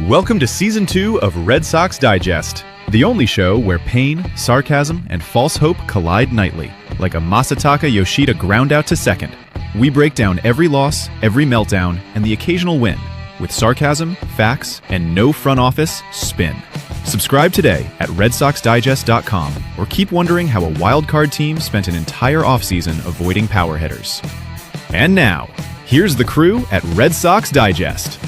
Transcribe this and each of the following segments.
Welcome to Season 2 of Red Sox Digest, the only show where pain, sarcasm, and false hope collide nightly, like a Masataka Yoshida ground out to second. We break down every loss, every meltdown, and the occasional win, with sarcasm, facts, and no front office spin. Subscribe today at RedSoxDigest.com, or keep wondering how a wild card team spent an entire offseason avoiding power hitters. And now, here's the crew at Red Sox Digest.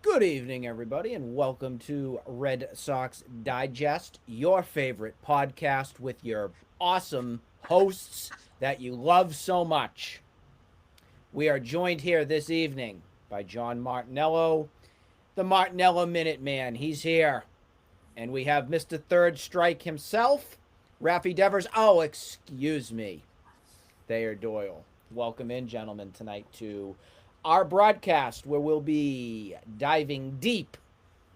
Good evening, everybody, and welcome to Red Sox Digest, your favorite podcast with your awesome hosts that you love so much. We are joined here this evening by John Martinello, the Martinello Minute Man. He's here. And we have Mr. Third Strike himself, Raffy Devers. Oh, excuse me, Thayer Doyle. Welcome in, gentlemen, tonight to our broadcast, where we'll be diving deep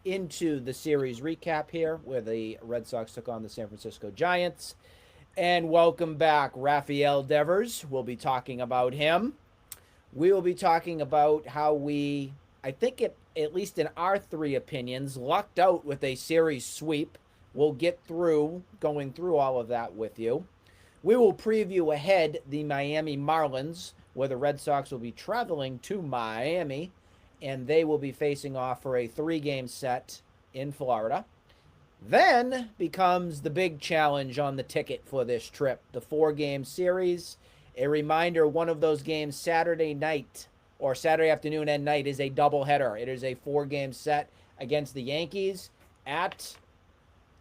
into the series recap here, where the Red Sox took on the San Francisco Giants. And welcome back, Raphael Devers. We'll be talking about him. We will be talking about how we, I think at least in our three opinions, lucked out with a series sweep. We'll get through going through all of that with you. We will preview ahead the Miami Marlins, where the Red Sox will be traveling to Miami, and they will be facing off for a 3-game set in Florida. Then becomes the big challenge on the ticket for this trip, the 4-game series. A reminder, one of those games Saturday night or Saturday afternoon and night is a doubleheader. It is a 4-game set against the Yankees at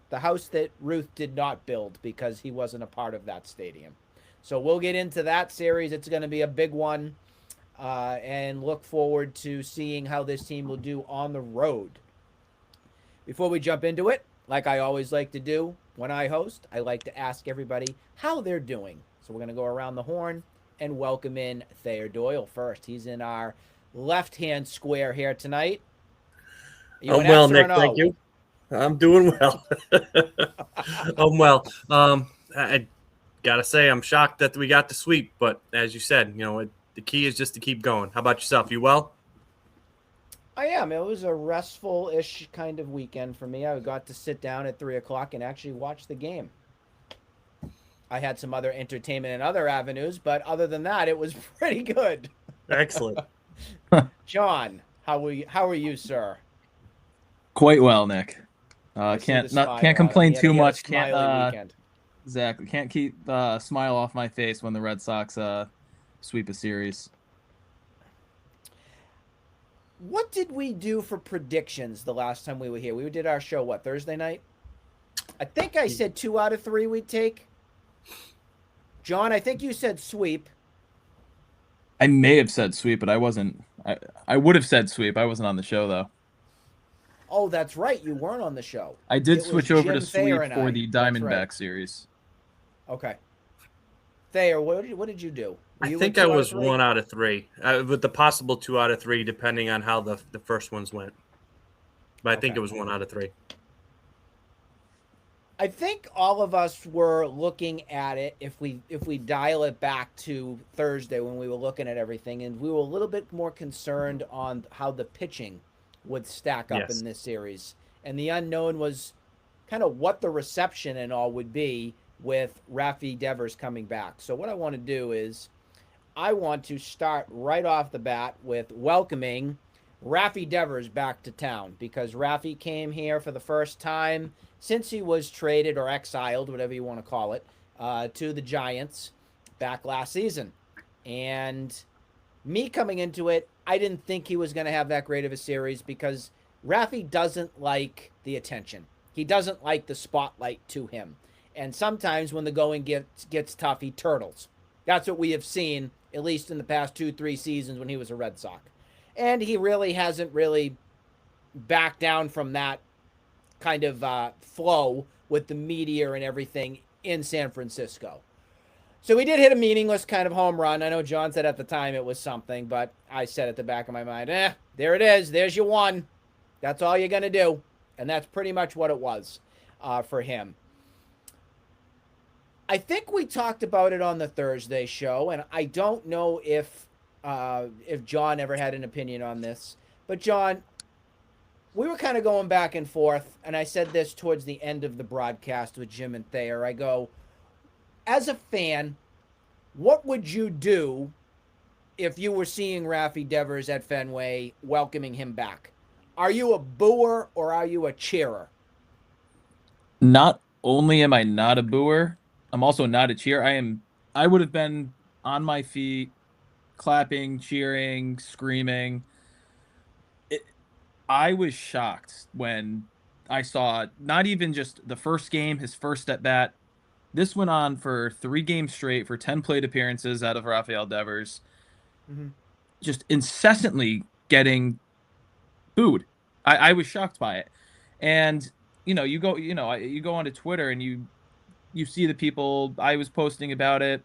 the house that Ruth did not build because he wasn't a part of that stadium. So we'll get into that series. It's going to be a big one, and look forward to seeing how this team will do on the road. Before we jump into it, like I always like to do when I host, I like to ask everybody how they're doing. So we're going to go around the horn and welcome in Thayer Doyle first. He's in our left-hand square here tonight. I'm well, Nick. Thank you. I'm doing well. I'm well. I gotta say, I'm shocked that we got the sweep, but as you said, the key is just to keep going. How about yourself? You well? I am. It was a restful-ish kind of weekend for me. I got to sit down at 3 o'clock and actually watch the game. I had some other entertainment and other avenues, but other than that, it was pretty good. Excellent. John, how are you, sir? Quite well, Nick. Can't complain too much. Weekend. Exactly. Can't keep a smile off my face when the Red Sox sweep a series. What did we do for predictions the last time we were here? We did our show, Thursday night? I think I said 2 out of 3 we'd take. John, I think you said sweep. I may have said sweep, but I wasn't. I would have said sweep. I wasn't on the show, though. Oh, that's right. You weren't on the show. I did switch over to sweep for the Diamondback series. Okay. Thayer, what did you do? I think I was 1 out of 3, with the possible 2 out of 3, depending on how the first ones went. But I think it was 1 out of 3. I think all of us were looking at it, if we dial it back to Thursday when we were looking at everything, and we were a little bit more concerned on how the pitching would stack up in this series. And the unknown was kind of what the reception and all would be with Raffy Devers coming back. So what I want to do is I want to start right off the bat with welcoming Raffy Devers back to town, because Raffy came here for the first time since he was traded or exiled, whatever you want to call it, to the Giants back last season. And me coming into it, I didn't think he was going to have that great of a series, because Raffy doesn't like the attention. He doesn't like the spotlight to him. And sometimes when the going gets tough, he turtles. That's what we have seen, at least in the past 2-3 seasons when he was a Red Sox. And he really hasn't backed down from that kind of flow with the media and everything in San Francisco. So he did hit a meaningless kind of home run. I know John said at the time it was something, but I said at the back of my mind, there it is. There's your one. That's all you're going to do. And that's pretty much what it was. for him. I think we talked about it on the Thursday show, and I don't know if John ever had an opinion on this. But John, we were kind of going back and forth, and I said this towards the end of the broadcast with Jim and Thayer. I go, as a fan, what would you do if you were seeing Raffy Devers at Fenway welcoming him back? Are you a booer or are you a cheerer? Not only am I not a booer, I'm also not a cheer. I would have been on my feet, clapping, cheering, screaming. I was shocked when I saw not even just the first game, his first at bat. This went on for 3 games straight for 10 plate appearances out of Rafael Devers. Mm-hmm. Just incessantly getting booed. I was shocked by it. And you go onto Twitter and you see the people. I was posting about it.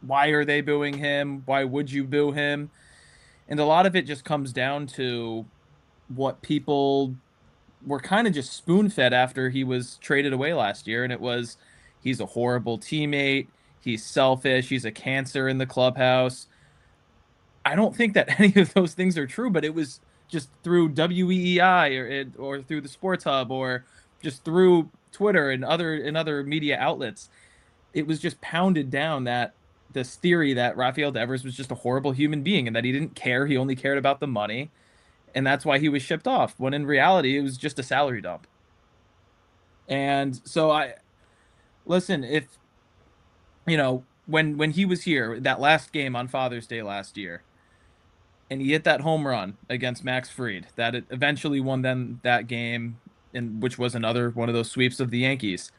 Why are they booing him? Why would you boo him? And a lot of it just comes down to what people were kind of just spoon-fed after he was traded away last year, and it was he's a horrible teammate, he's selfish, he's a cancer in the clubhouse. I don't think that any of those things are true, but it was just through WEEI or through the Sports Hub or just through Twitter and other media outlets. It was just pounded down that this theory that Rafael Devers was just a horrible human being and that he didn't care. He only cared about the money. And that's why he was shipped off, when in reality, it was just a salary dump. And so listen, if, when he was here, that last game on Father's Day last year, and he hit that home run against Max Fried, that it eventually won them that game, and which was another one of those sweeps of the Yankees.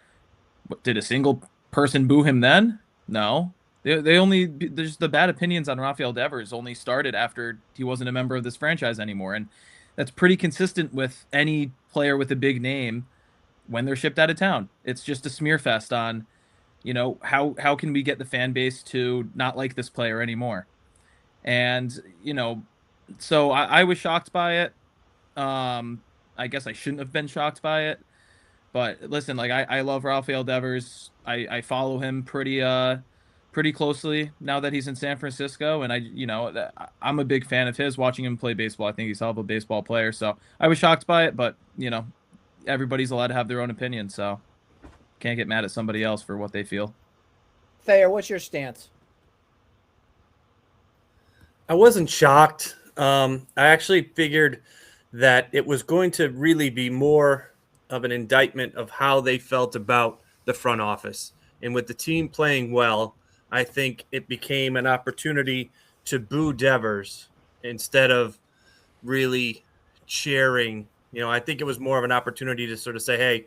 But did a single person boo him then? No. There's the bad opinions on Rafael Devers only started after he wasn't a member of this franchise anymore. And that's pretty consistent with any player with a big name when they're shipped out of town. It's just a smear fest on, how can we get the fan base to not like this player anymore? And, so I was shocked by it. I guess I shouldn't have been shocked by it. But listen, like I love Rafael Devers. I follow him pretty closely now that he's in San Francisco, and I'm a big fan of his. Watching him play baseball, I think he's a hell of a baseball player. So I was shocked by it, but everybody's allowed to have their own opinion, so can't get mad at somebody else for what they feel. Thayer, what's your stance? I wasn't shocked. I actually figured that it was going to really be more of an indictment of how they felt about the front office. And with the team playing well, I think it became an opportunity to boo Devers instead of really cheering. I think it was more of an opportunity to sort of say, hey,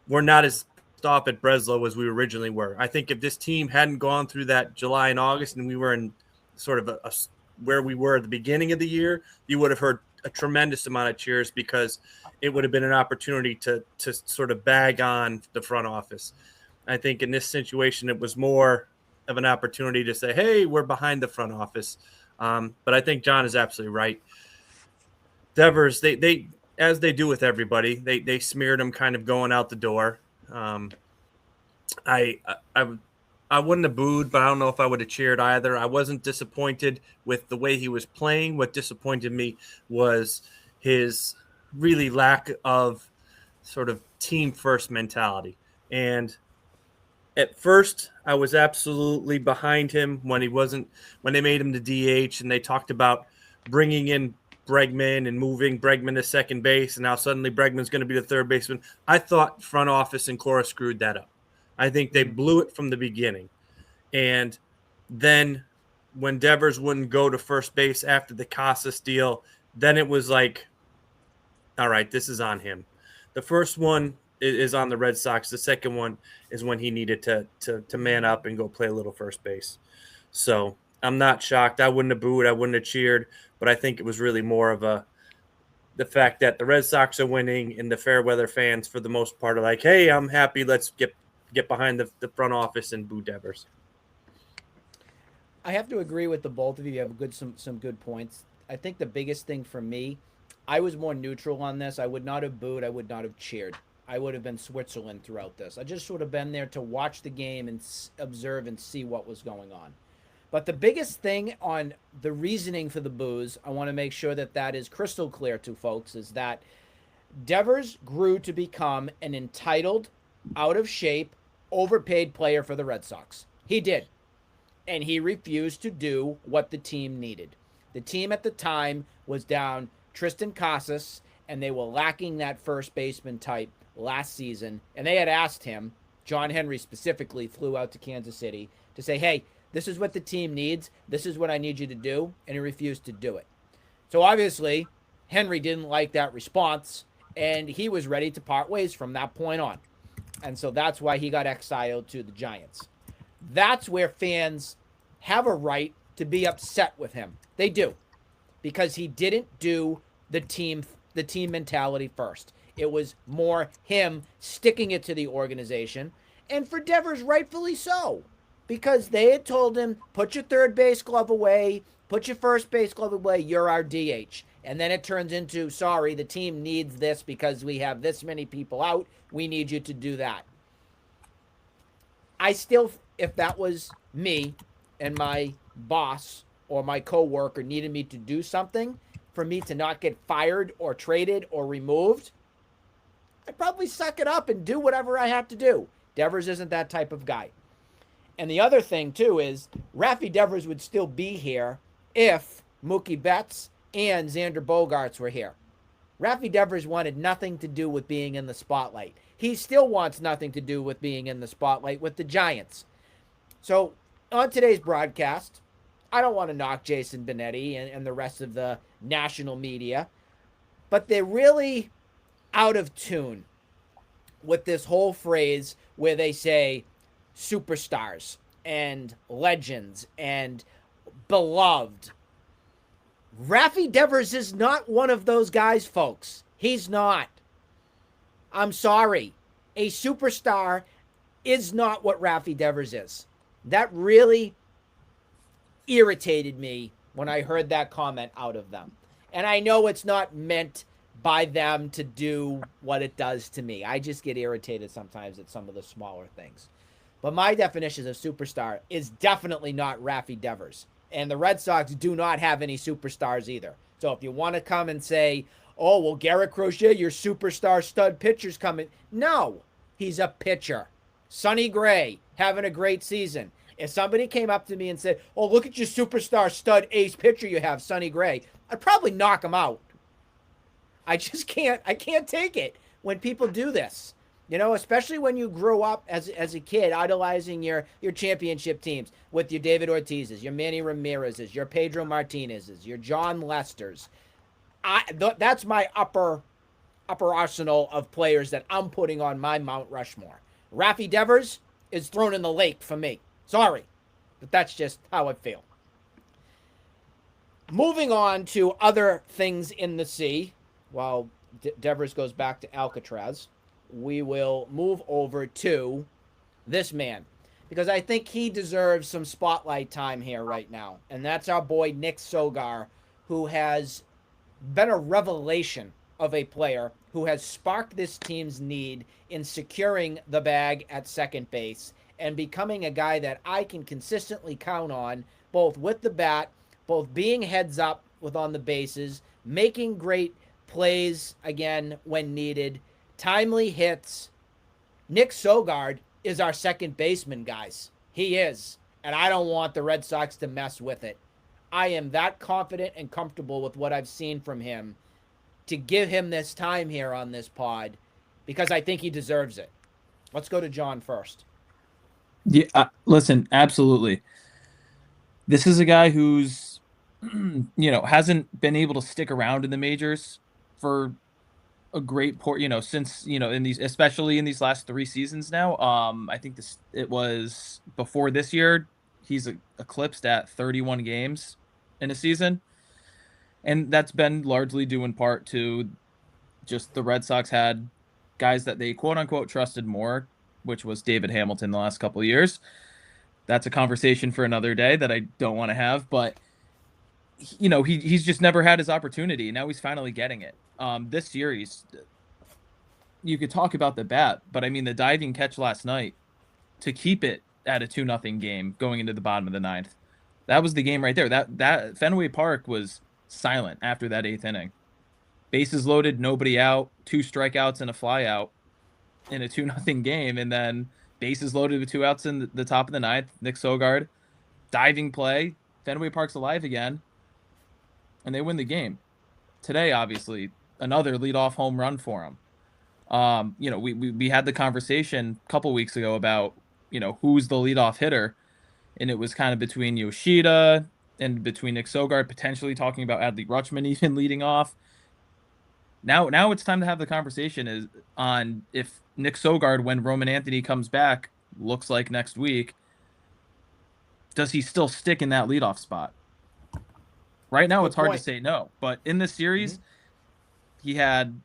we're not as off at Breslow as we originally were. I think if this team hadn't gone through that July and August and we were in sort of where we were at the beginning of the year, you would have heard a tremendous amount of cheers because it would have been an opportunity to sort of bag on the front office. I think in this situation, it was more of an opportunity to say, hey, we're behind the front office. But I think John is absolutely right. Devers, they as they do with everybody, they smeared him kind of going out the door. I wouldn't have booed, but I don't know if I would have cheered either. I wasn't disappointed with the way he was playing. What disappointed me was his really lack of sort of team first mentality. And at first, I was absolutely behind him when they made him the DH and they talked about bringing in Bregman and moving Bregman to second base. And now suddenly Bregman's going to be the third baseman. I thought front office and Cora screwed that up. I think they blew it from the beginning. And then when Devers wouldn't go to first base after the Casas deal, then it was like, all right, this is on him. The first one is on the Red Sox. The second one is when he needed to man up and go play a little first base. So I'm not shocked. I wouldn't have booed. I wouldn't have cheered. But I think it was really more of the fact that the Red Sox are winning and the Fairweather fans, for the most part, are like, hey, I'm happy. Let's get behind the front office and boo Devers. I have to agree with the both of you. You have some good points. I think the biggest thing for me, I was more neutral on this. I would not have booed. I would not have cheered. I would have been Switzerland throughout this. I just would have been there to watch the game and observe and see what was going on. But the biggest thing on the reasoning for the boos, I want to make sure that that is crystal clear to folks, is that Devers grew to become an entitled, out of shape, overpaid player for the Red Sox. He did. And he refused to do what the team needed. The team at the time was down Tristan Casas, and they were lacking that first baseman type last season. And they had asked him, John Henry specifically flew out to Kansas City to say, hey, this is what the team needs. This is what I need you to do. And he refused to do it. So obviously, Henry didn't like that response, and he was ready to part ways from that point on. And so that's why he got exiled to the Giants. That's where fans have a right to be upset with him. They do. Because he didn't do the team mentality first. It was more him sticking it to the organization. And for Devers, rightfully so. Because they had told him, put your third base glove away, put your first base glove away, you're our DH. And then it turns into, sorry, the team needs this because we have this many people out. We need you to do that. I still, if that was me and my boss or my coworker needed me to do something for me to not get fired or traded or removed, I'd probably suck it up and do whatever I have to do. Devers isn't that type of guy. And the other thing, too, is Raffy Devers would still be here if Mookie Betts and Xander Bogaerts were here. Raffy Devers wanted nothing to do with being in the spotlight. He still wants nothing to do with being in the spotlight with the Giants. So on today's broadcast, I don't want to knock Jason Benetti and the rest of the national media, but they're really out of tune with this whole phrase where they say superstars and legends and beloved. Raffy Devers is not one of those guys, folks. He's not. I'm sorry. A superstar is not what Raffy Devers is. That really irritated me when I heard that comment out of them. And I know it's not meant by them to do what it does to me. I just get irritated sometimes at some of the smaller things. But my definition of superstar is definitely not Raffy Devers. And the Red Sox do not have any superstars either. So if you want to come and say, oh, well, Garrett Crochet, your superstar stud pitcher's coming. No, he's a pitcher. Sonny Gray, having a great season. If somebody came up to me and said, oh, look at your superstar stud ace pitcher you have, Sonny Gray, I'd probably knock him out. I just can't. I can't take it when people do this. You know, especially when you grew up as a kid idolizing your championship teams with your David Ortiz's, your Manny Ramirez's, your Pedro Martinez's, your John Lester's. That's my upper arsenal of players that I'm putting on my Mount Rushmore. Raffy Devers is thrown in the lake for me. Sorry, but that's just how I feel. Moving on to other things in the sea, while Devers goes back to Alcatraz, we will move over to this man, because I think he deserves some spotlight time here right now. And that's our boy Nick Sogar, who has been a revelation of a player who has sparked this team's need in securing the bag at second base and becoming a guy that I can consistently count on, both with the bat, both being heads up with on the bases, making great plays again when needed, timely hits. Nick Sogard is our second baseman, guys. He is. And I don't want the Red Sox to mess with it. I am that confident and comfortable with what I've seen from him to give him this time here on this pod because I think he deserves it. Let's go to John first. Yeah, listen, absolutely. This is a guy who's, hasn't been able to stick around in the majors for a great since, especially in these last 3 seasons now. I think it was before this year, he's eclipsed at 31 games in a season. And that's been largely due in part to just the Red Sox had guys that they quote unquote trusted more, which was David Hamilton the last couple of years. That's a conversation for another day that I don't want to have, but he's just never had his opportunity. Now he's finally getting it. This year, you could talk about the bat, but I mean the diving catch last night to keep it at a 2-0 game going into the bottom of the ninth. That was the game right there. That Fenway Park was silent after that 8th inning. Bases loaded, nobody out, 2 strikeouts and a flyout in a 2-0 game, and then bases loaded with 2 outs in the top of the ninth. Nick Sogard, diving play, Fenway Park's alive again, and they win the game. Today, obviously, another leadoff home run for him. We had the conversation a couple weeks ago about, who's the leadoff hitter, and it was kind of between Yoshida and between Nick Sogard, potentially talking about Adley Rutschman even leading off. Now it's time to have the conversation on if Nick Sogard, when Roman Anthony comes back, looks like next week, does he still stick in that leadoff spot? Right now, it's hard to say no. But in this series, he had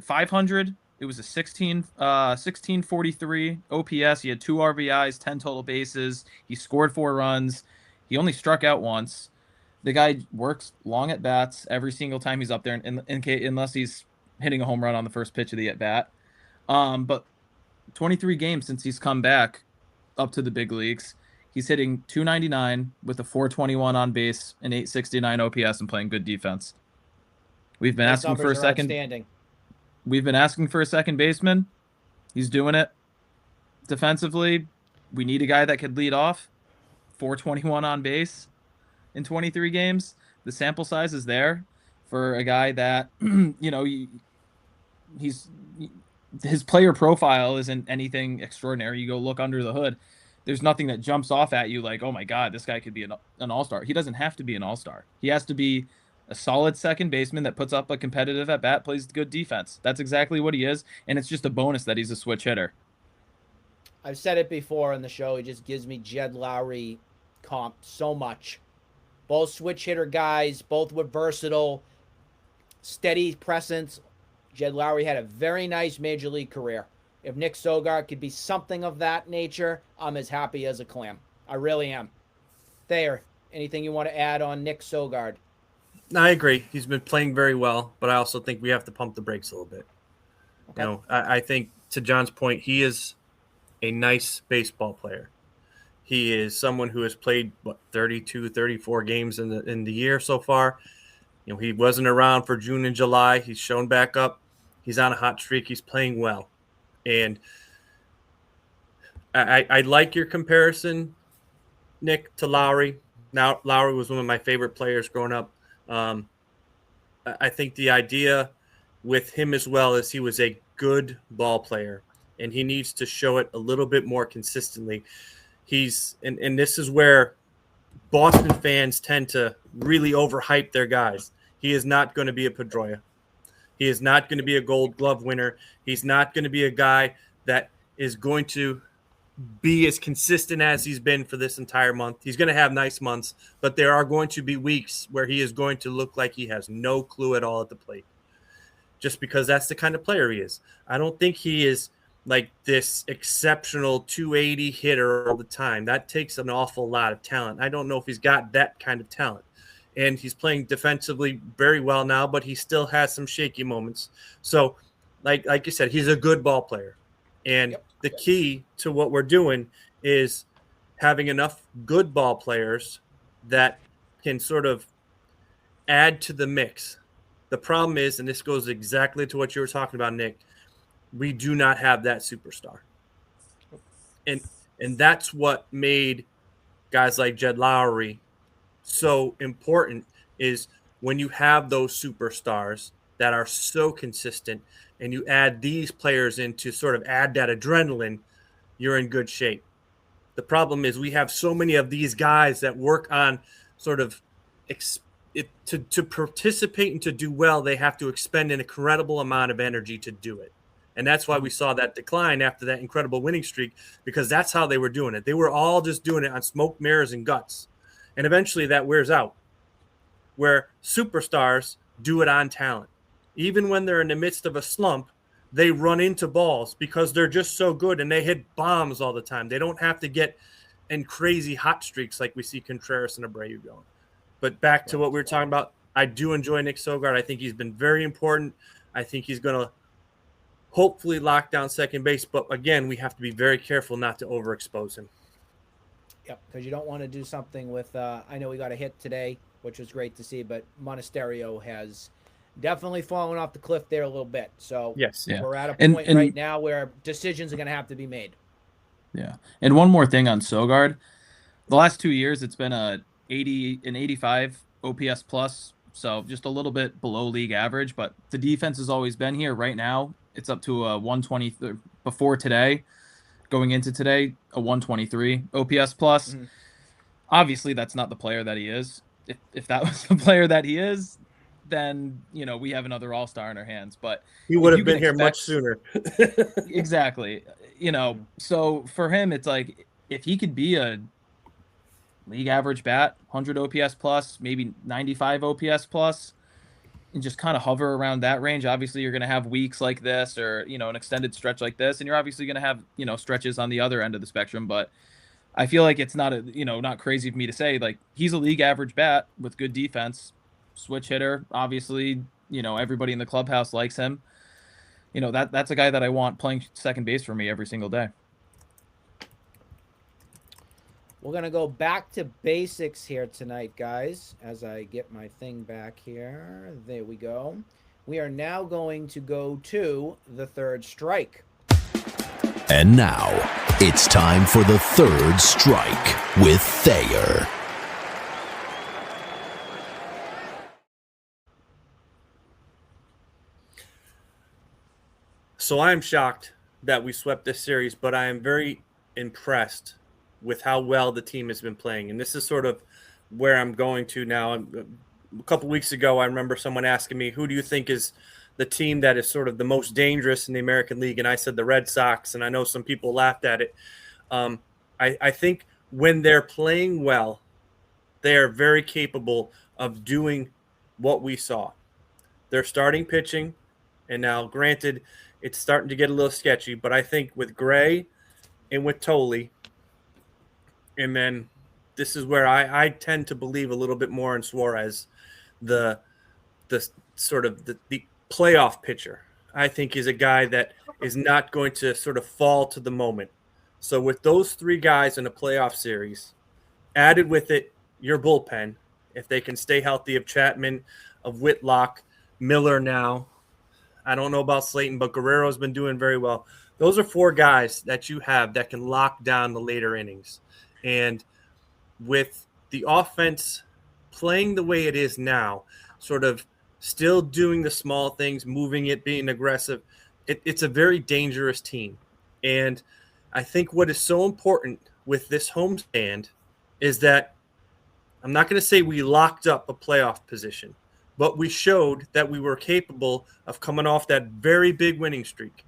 500. It was a 1643 OPS. He had 2 RBIs, 10 total bases. He scored 4 runs. He only struck out once. The guy works long at bats every single time he's up there, unless he's hitting a home run on the first pitch of the at bat. But 23 games since he's come back up to the big leagues, he's hitting 299 with a 421 on base, an 869 OPS, and playing good defense. We've been asking for a second. We've been asking for a second baseman. He's doing it. Defensively, we need a guy that could lead off. 421 on base in 23 games. The sample size is there for a guy that, his player profile isn't anything extraordinary. You go look under the hood, there's nothing that jumps off at you like, oh my God, this guy could be an all-star. He doesn't have to be an all-star. He has to be a solid second baseman that puts up a competitive at bat, plays good defense. That's exactly what he is, and it's just a bonus that he's a switch hitter. I've said it before on the show. He just gives me Jed Lowry comp so much. Both switch hitter guys, both were versatile, steady presence. Jed Lowry had a very nice major league career. If Nick Sogard could be something of that nature, I'm as happy as a clam. I really am. Thayer, anything you want to add on Nick Sogard? No, I agree. He's been playing very well, but I also think we have to pump the brakes a little bit. Okay. I think, to John's point, he is a nice baseball player. He is someone who has played 32, 34 games in the year so far. He wasn't around for June and July. He's shown back up. He's on a hot streak. He's playing well. And I like your comparison, Nick, to Lowry. Now, Lowry was one of my favorite players growing up. I think the idea with him as well is he was a good ball player, and he needs to show it a little bit more consistently. And this is where Boston fans tend to really overhype their guys. He is not going to be a Pedroia. He is not going to be a Gold Glove winner. He's not going to be a guy that is going to be as consistent as he's been for this entire month. He's going to have nice months, but there are going to be weeks where he is going to look like he has no clue at all at the plate, just because that's the kind of player he is. I don't think he is like this exceptional 280 hitter all the time. That takes an awful lot of talent. I don't know if he's got that kind of talent. And he's playing defensively very well now, but he still has some shaky moments. So, like you said, he's a good ball player. And the key to what we're doing is having enough good ball players that can sort of add to the mix. The problem is, and this goes exactly to what you were talking about, Nick, we do not have that superstar. And that's what made guys like Jed Lowry so important, is when you have those superstars that are so consistent and you add these players in to sort of add that adrenaline, you're in good shape. The problem is we have so many of these guys that work on sort of to participate and to do well, they have to expend an incredible amount of energy to do it. And that's why we saw that decline after that incredible winning streak, because that's how they were doing it. They were all just doing it on smoke, mirrors, and guts. And eventually that wears out, where superstars do it on talent. Even when they're in the midst of a slump, they run into balls because they're just so good and they hit bombs all the time. They don't have to get in crazy hot streaks like we see Contreras and Abreu going. But back to what we were talking about, I do enjoy Nick Sogard. I think he's been very important. I think he's going to hopefully lock down second base. But again, we have to be very careful not to overexpose him. Yep, because you don't want to do something with, I know we got a hit today, which was great to see, but Monasterio has definitely fallen off the cliff there a little bit. So yes, we're at a point right now where decisions are going to have to be made. Yeah. And one more thing on Sogard. The last 2 years, it's been an 85 OPS plus, so just a little bit below league average, but the defense has always been here. Right now, it's up to a 120 before today. Going into today, a 123 OPS plus. Mm-hmm. Obviously, that's not the player that he is. If that was the player that he is, then, we have another all-star in our hands. But he would have been here much sooner. Exactly. So for him, it's like, if he could be a league average bat, 100 OPS plus, maybe 95 OPS plus, and just kind of hover around that range. Obviously, you're going to have weeks like this or, an extended stretch like this, and you're obviously going to have, stretches on the other end of the spectrum. But I feel like it's not not crazy for me to say, like, he's a league average bat with good defense, switch hitter. Obviously, everybody in the clubhouse likes him. That's a guy that I want playing second base for me every single day. We're going to go back to basics here tonight, guys, as I get my thing back here. There we go. We are now going to go to the third strike. And now, it's time for the third strike with Thayer. So I am shocked that we swept this series, but I am very impressed with how well the team has been playing. And this is sort of where I'm going to now. A couple weeks ago, I remember someone asking me, who do you think is the team that is sort of the most dangerous in the American League? And I said the Red Sox, and I know some people laughed at it. I think when they're playing well, they are very capable of doing what we saw. They're starting pitching, and now, granted, it's starting to get a little sketchy, but I think with Gray and with Tolley, and then this is where I tend to believe a little bit more in Suarez, the sort of the playoff pitcher. I think is a guy that is not going to sort of fall to the moment. So with those three guys in a playoff series, added with it your bullpen, if they can stay healthy, of Chapman, of Whitlock, Miller now. I don't know about Slayton, but Guerrero's been doing very well. Those are four guys that you have that can lock down the later innings. And with the offense playing the way it is now, sort of still doing the small things, moving it, being aggressive, it's a very dangerous team. And I think what is so important with this homestand is that I'm not going to say we locked up a playoff position, but we showed that we were capable of coming off that very big winning streak.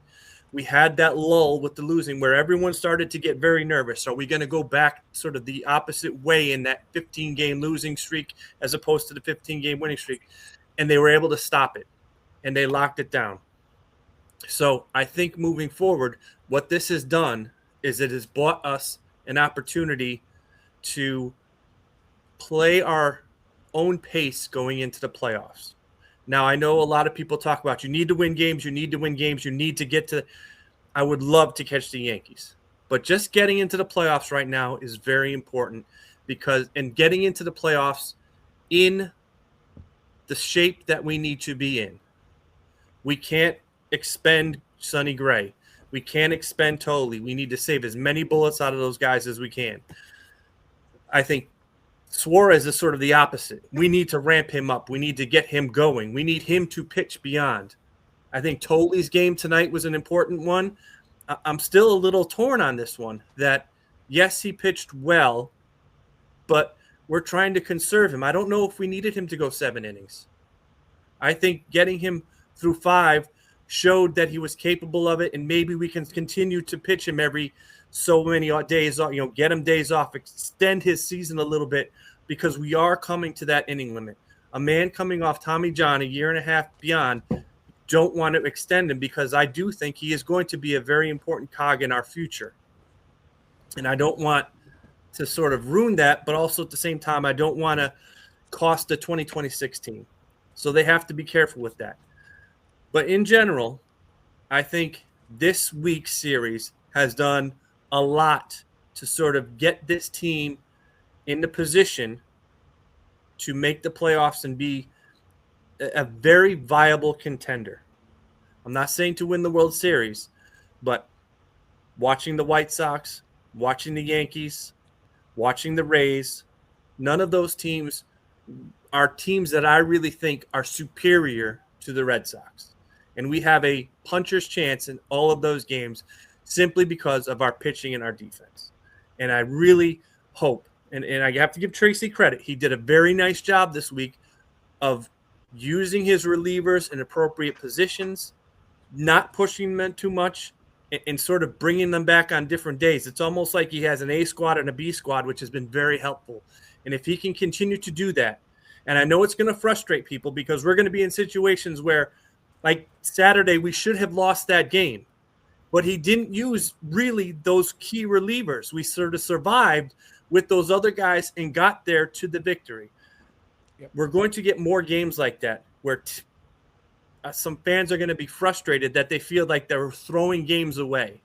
We had that lull with the losing where everyone started to get very nervous. Are we going to go back sort of the opposite way in that 15-game losing streak as opposed to the 15-game winning streak? And they were able to stop it, and they locked it down. So I think moving forward, what this has done is it has bought us an opportunity to play our own pace going into the playoffs. Now, I know a lot of people talk about you need to win games, you need to win games, you need to get to – I would love to catch the Yankees. But just getting into the playoffs right now is very important because – and getting into the playoffs in the shape that we need to be in. We can't expend Sonny Gray. We can't expend Tolley. We need to save as many bullets out of those guys as we can. I think Suarez is sort of the opposite. We need to ramp him up. We need to get him going. We need him to pitch beyond. I think Tolley's game tonight was an important one. I'm still a little torn on this one that, yes, he pitched well, but we're trying to conserve him. I don't know if we needed him to go 7 innings. I think getting him through 5 showed that he was capable of it, and maybe we can continue to pitch him every so many days off, get him days off, extend his season a little bit because we are coming to that inning limit. A man coming off Tommy John a year and a half beyond, don't want to extend him because I do think he is going to be a very important cog in our future. And I don't want to sort of ruin that, but also at the same time, I don't want to cost the 2026 team. So they have to be careful with that. But in general, I think this week's series has done a lot to sort of get this team in the position to make the playoffs and be a very viable contender. I'm not saying to win the World Series, but watching the White Sox, watching the Yankees, watching the Rays, none of those teams are teams that I really think are superior to the Red Sox. And we have a puncher's chance in all of those games simply because of our pitching and our defense. And I really hope, and I have to give Tracy credit, he did a very nice job this week of using his relievers in appropriate positions, not pushing them too much, and sort of bringing them back on different days. It's almost like he has an A squad and a B squad, which has been very helpful. And if he can continue to do that, and I know it's going to frustrate people because we're going to be in situations where, like Saturday, we should have lost that game. But he didn't use really those key relievers. We sort of survived with those other guys and got there to the victory. Yep. We're going to get more games like that where some fans are going to be frustrated that they feel like they're throwing games away.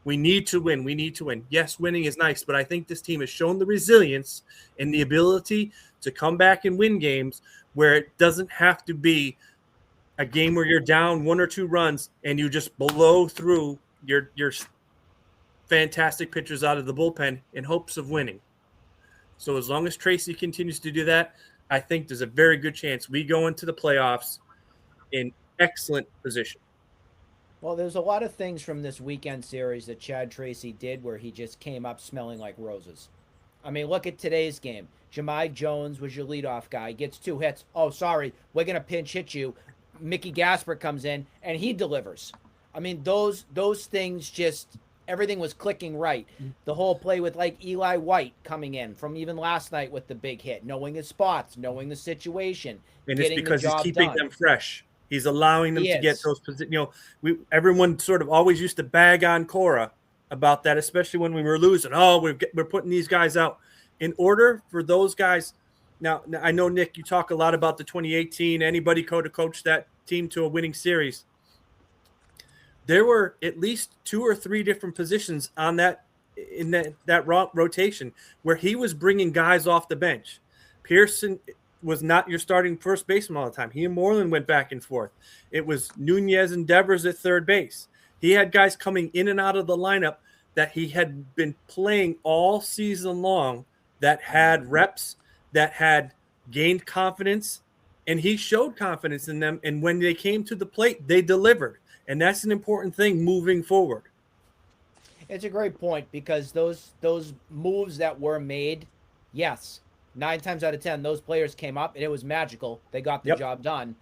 We need to win. We need to win. Yes, winning is nice, but I think this team has shown the resilience and the ability to come back and win games where it doesn't have to be a game where you're down 1 or 2 runs and you just blow through your fantastic pitchers out of the bullpen in hopes of winning. So as long as Tracy continues to do that, I think there's a very good chance we go into the playoffs in excellent position. Well, there's a lot of things from this weekend series that Chad Tracy did where he just came up smelling like roses. I mean, look at today's game. Jahmai Jones was your leadoff guy, gets 2 hits. Oh, sorry, we're going to pinch hit you. Mickey Gasper comes in, and he delivers. I mean, those things just, everything was clicking right. The whole play with, like, Eli White coming in from even last night with the big hit, knowing his spots, knowing the situation, and it's because he's keeping them fresh. He's allowing them to get those positions. You know, everyone sort of always used to bag on Cora about that, especially when we were losing. Oh, we're putting these guys out. In order for those guys, now I know, Nick, you talk a lot about the 2018. Anybody could have coached that team to a winning series. There were at least 2 or 3 different positions on that in that rotation where he was bringing guys off the bench. Pearson was not your starting first baseman all the time. He and Moreland went back and forth. It was Nunez and Devers at third base. He had guys coming in and out of the lineup that he had been playing all season long that had reps, that had gained confidence, and he showed confidence in them. And when they came to the plate, they delivered. And that's an important thing moving forward. It's a great point because those moves that were made, yes, 9 times out of 10, those players came up and it was magical. They got the job done.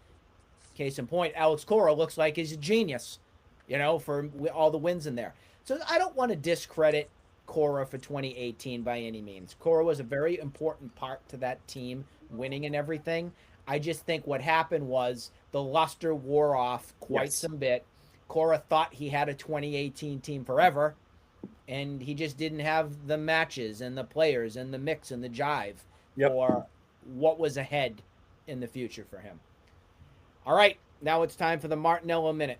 Case in point, Alex Cora looks like he's a genius, you know, for all the wins in there. So I don't want to discredit Cora for 2018 by any means. Cora was a very important part to that team winning and everything. I just think what happened was the luster wore off quite some bit. Cora thought he had a 2018 team forever, and he just didn't have the matches and the players and the mix and the jive for what was ahead in the future for him. All right, now it's time for the Martinello Minute.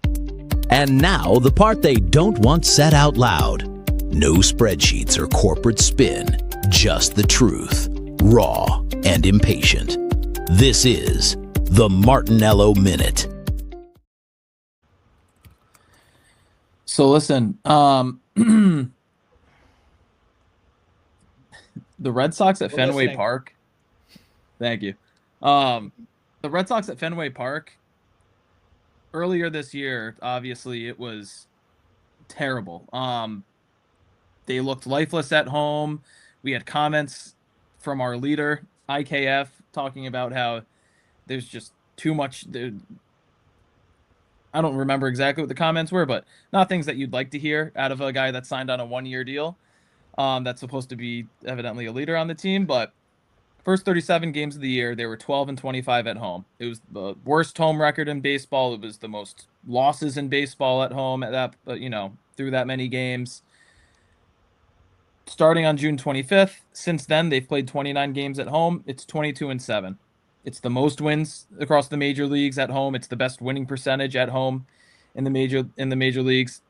And now the part they don't want said out loud. No spreadsheets or corporate spin, just the truth, raw and impatient. This is the Martinello Minute. So listen, the Red Sox at Fenway Park. Thank you. The Red Sox at Fenway Park earlier this year, obviously it was terrible. They looked lifeless at home. We had comments from our leader, IKF, talking about how there's just too much. I don't remember exactly what the comments were, but not things that you'd like to hear out of a guy that signed on a 1-year deal. That's supposed to be evidently a leader on the team, but first 37 games of the year, they were 12-25 at home. It was the worst home record in baseball. It was the most losses in baseball at home at that, through that many games. Starting on June 25th, since then they've played 29 games at home. It's 22-7. It's the most wins across the major leagues at home. It's the best winning percentage at home in the major leagues.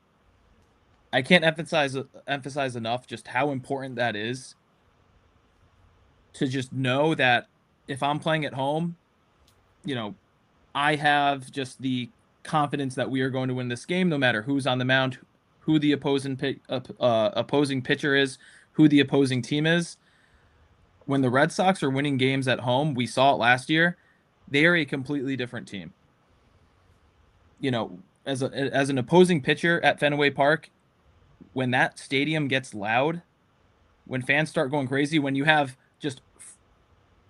I can't emphasize enough just how important that is to just know that if I'm playing at home, I have just the confidence that we are going to win this game, no matter who's on the mound, who the opposing pitcher is, who the opposing team is. When the Red Sox are winning games at home, we saw it last year, they are a completely different team. As an opposing pitcher at Fenway Park, when that stadium gets loud, when fans start going crazy, when you have just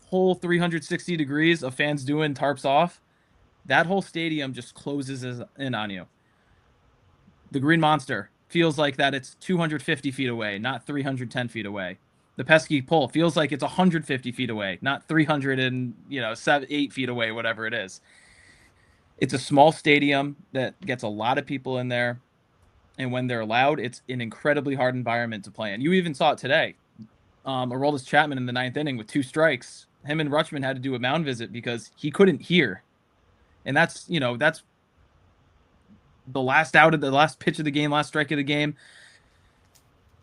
whole 360 degrees of fans doing tarps off, that whole stadium just closes in on you. The Green Monster feels like that it's 250 feet away, not 310 feet away. The pesky pole feels like it's 150 feet away, not 8 feet away, whatever it is. It's a small stadium that gets a lot of people in there. And when they're loud, it's an incredibly hard environment to play in. You even saw it today. Aroldis Chapman in the 9th inning with 2 strikes. Him and Rutschman had to do a mound visit because he couldn't hear. And that's the last out of the last pitch of the game, last strike of the game.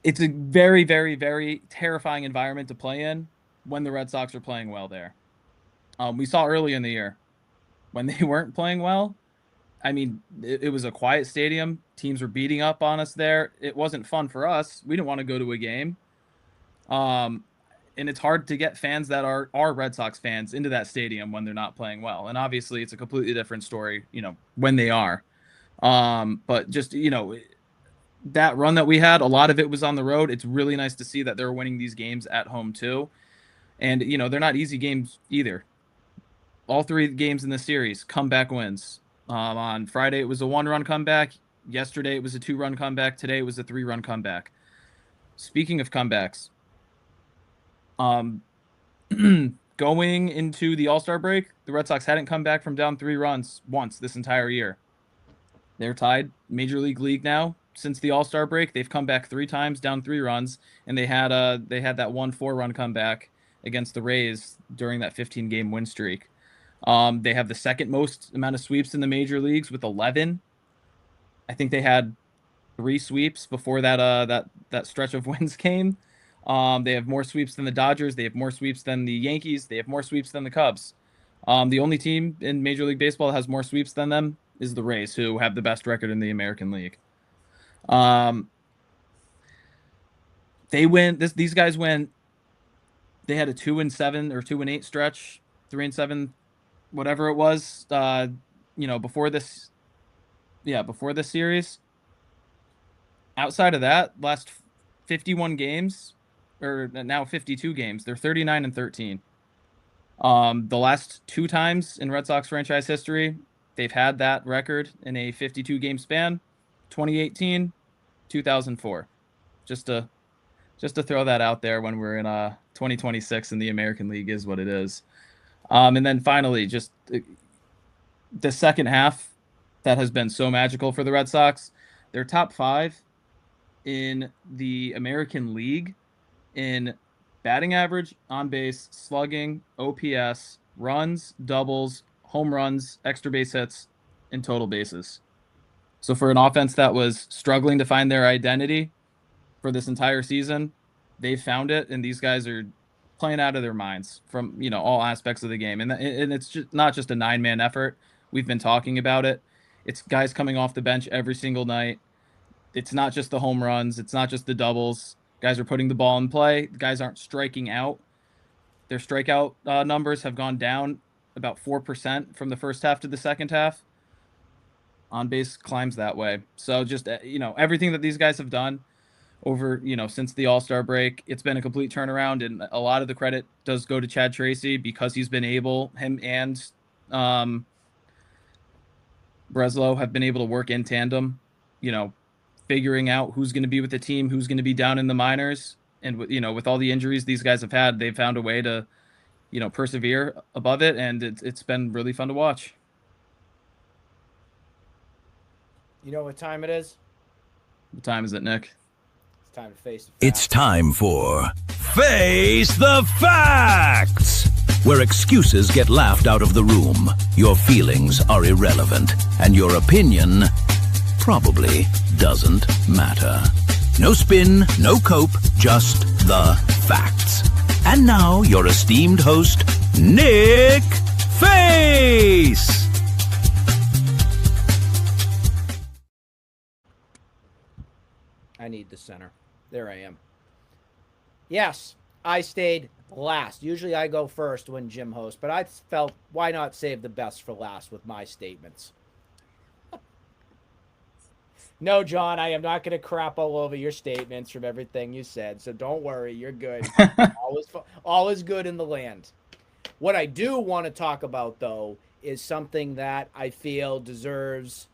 It's a very, very, very terrifying environment to play in when the Red Sox are playing well there. We saw early in the year when they weren't playing well. I mean, it was a quiet stadium. Teams were beating up on us there. It wasn't fun for us. We didn't want to go to a game. And it's hard to get fans that are Red Sox fans into that stadium when they're not playing well. And obviously it's a completely different story, when they are. But just, that run that we had, a lot of it was on the road. It's really nice to see that they're winning these games at home too. And, they're not easy games either. All 3 games in the series, comeback wins. On Friday, it was a 1-run comeback. Yesterday, it was a 2-run comeback. Today, it was a 3-run comeback. Speaking of comebacks, going into the All-Star break, the Red Sox hadn't come back from down 3 runs once this entire year. They're tied Major League now. Since the All-Star break, they've come back 3 times down 3 runs, and they had that 1 4-run comeback against the Rays during that 15-game win streak. They have the second most amount of sweeps in the major leagues with 11. I think they had 3 sweeps before that stretch of wins came. They have more sweeps than the Dodgers. They have more sweeps than the Yankees. They have more sweeps than the Cubs. The only team in Major League Baseball that has more sweeps than them is the Rays, who have the best record in the American League. They win. These guys win. They had a 2-7 or 2-8 stretch, 3-7, whatever it was. Before this series. Outside of that, last 51 games, or now 52 games, they're 39-13. The last 2 times in Red Sox franchise history, they've had that record in a 52-game span. 2018, 2004. Just to throw that out there when we're in 2026 and the American League is what it is. And then finally, just the second half that has been so magical for the Red Sox. They're top 5 in the American League in batting average, on base, slugging, OPS, runs, doubles, home runs, extra base hits, and total bases. So for an offense that was struggling to find their identity for this entire season, they've found it, and these guys are playing out of their minds from all aspects of the game. And it's just not just a 9-man effort. We've been talking about it. It's guys coming off the bench every single night. It's not just the home runs. It's not just the doubles. Guys are putting the ball in play. Guys aren't striking out. Their strikeout numbers have gone down about 4% from the first half to the second half. On base climbs that way. So just, everything that these guys have done over, since the All-Star break, it's been a complete turnaround. And a lot of the credit does go to Chad Tracy because he's been able, him and Breslow have been able to work in tandem, figuring out who's going to be with the team, who's going to be down in the minors. And, with all the injuries these guys have had, they've found a way to, persevere above it. And it's been really fun to watch. You know what time it is? What time is it, Nick? It's time to face the facts. It's time for Face the Facts, where excuses get laughed out of the room, your feelings are irrelevant, and your opinion probably doesn't matter. No spin, no cope, just the facts. And now, your esteemed host, Nick Face! I need the center. There I am. Yes, I stayed last. Usually I go first when Jim hosts, but I felt, why not save the best for last with my statements? No, John, I am not going to crap all over your statements from everything you said, so don't worry. You're good. All is good in the land. What I do want to talk about, though, is something that I feel deserves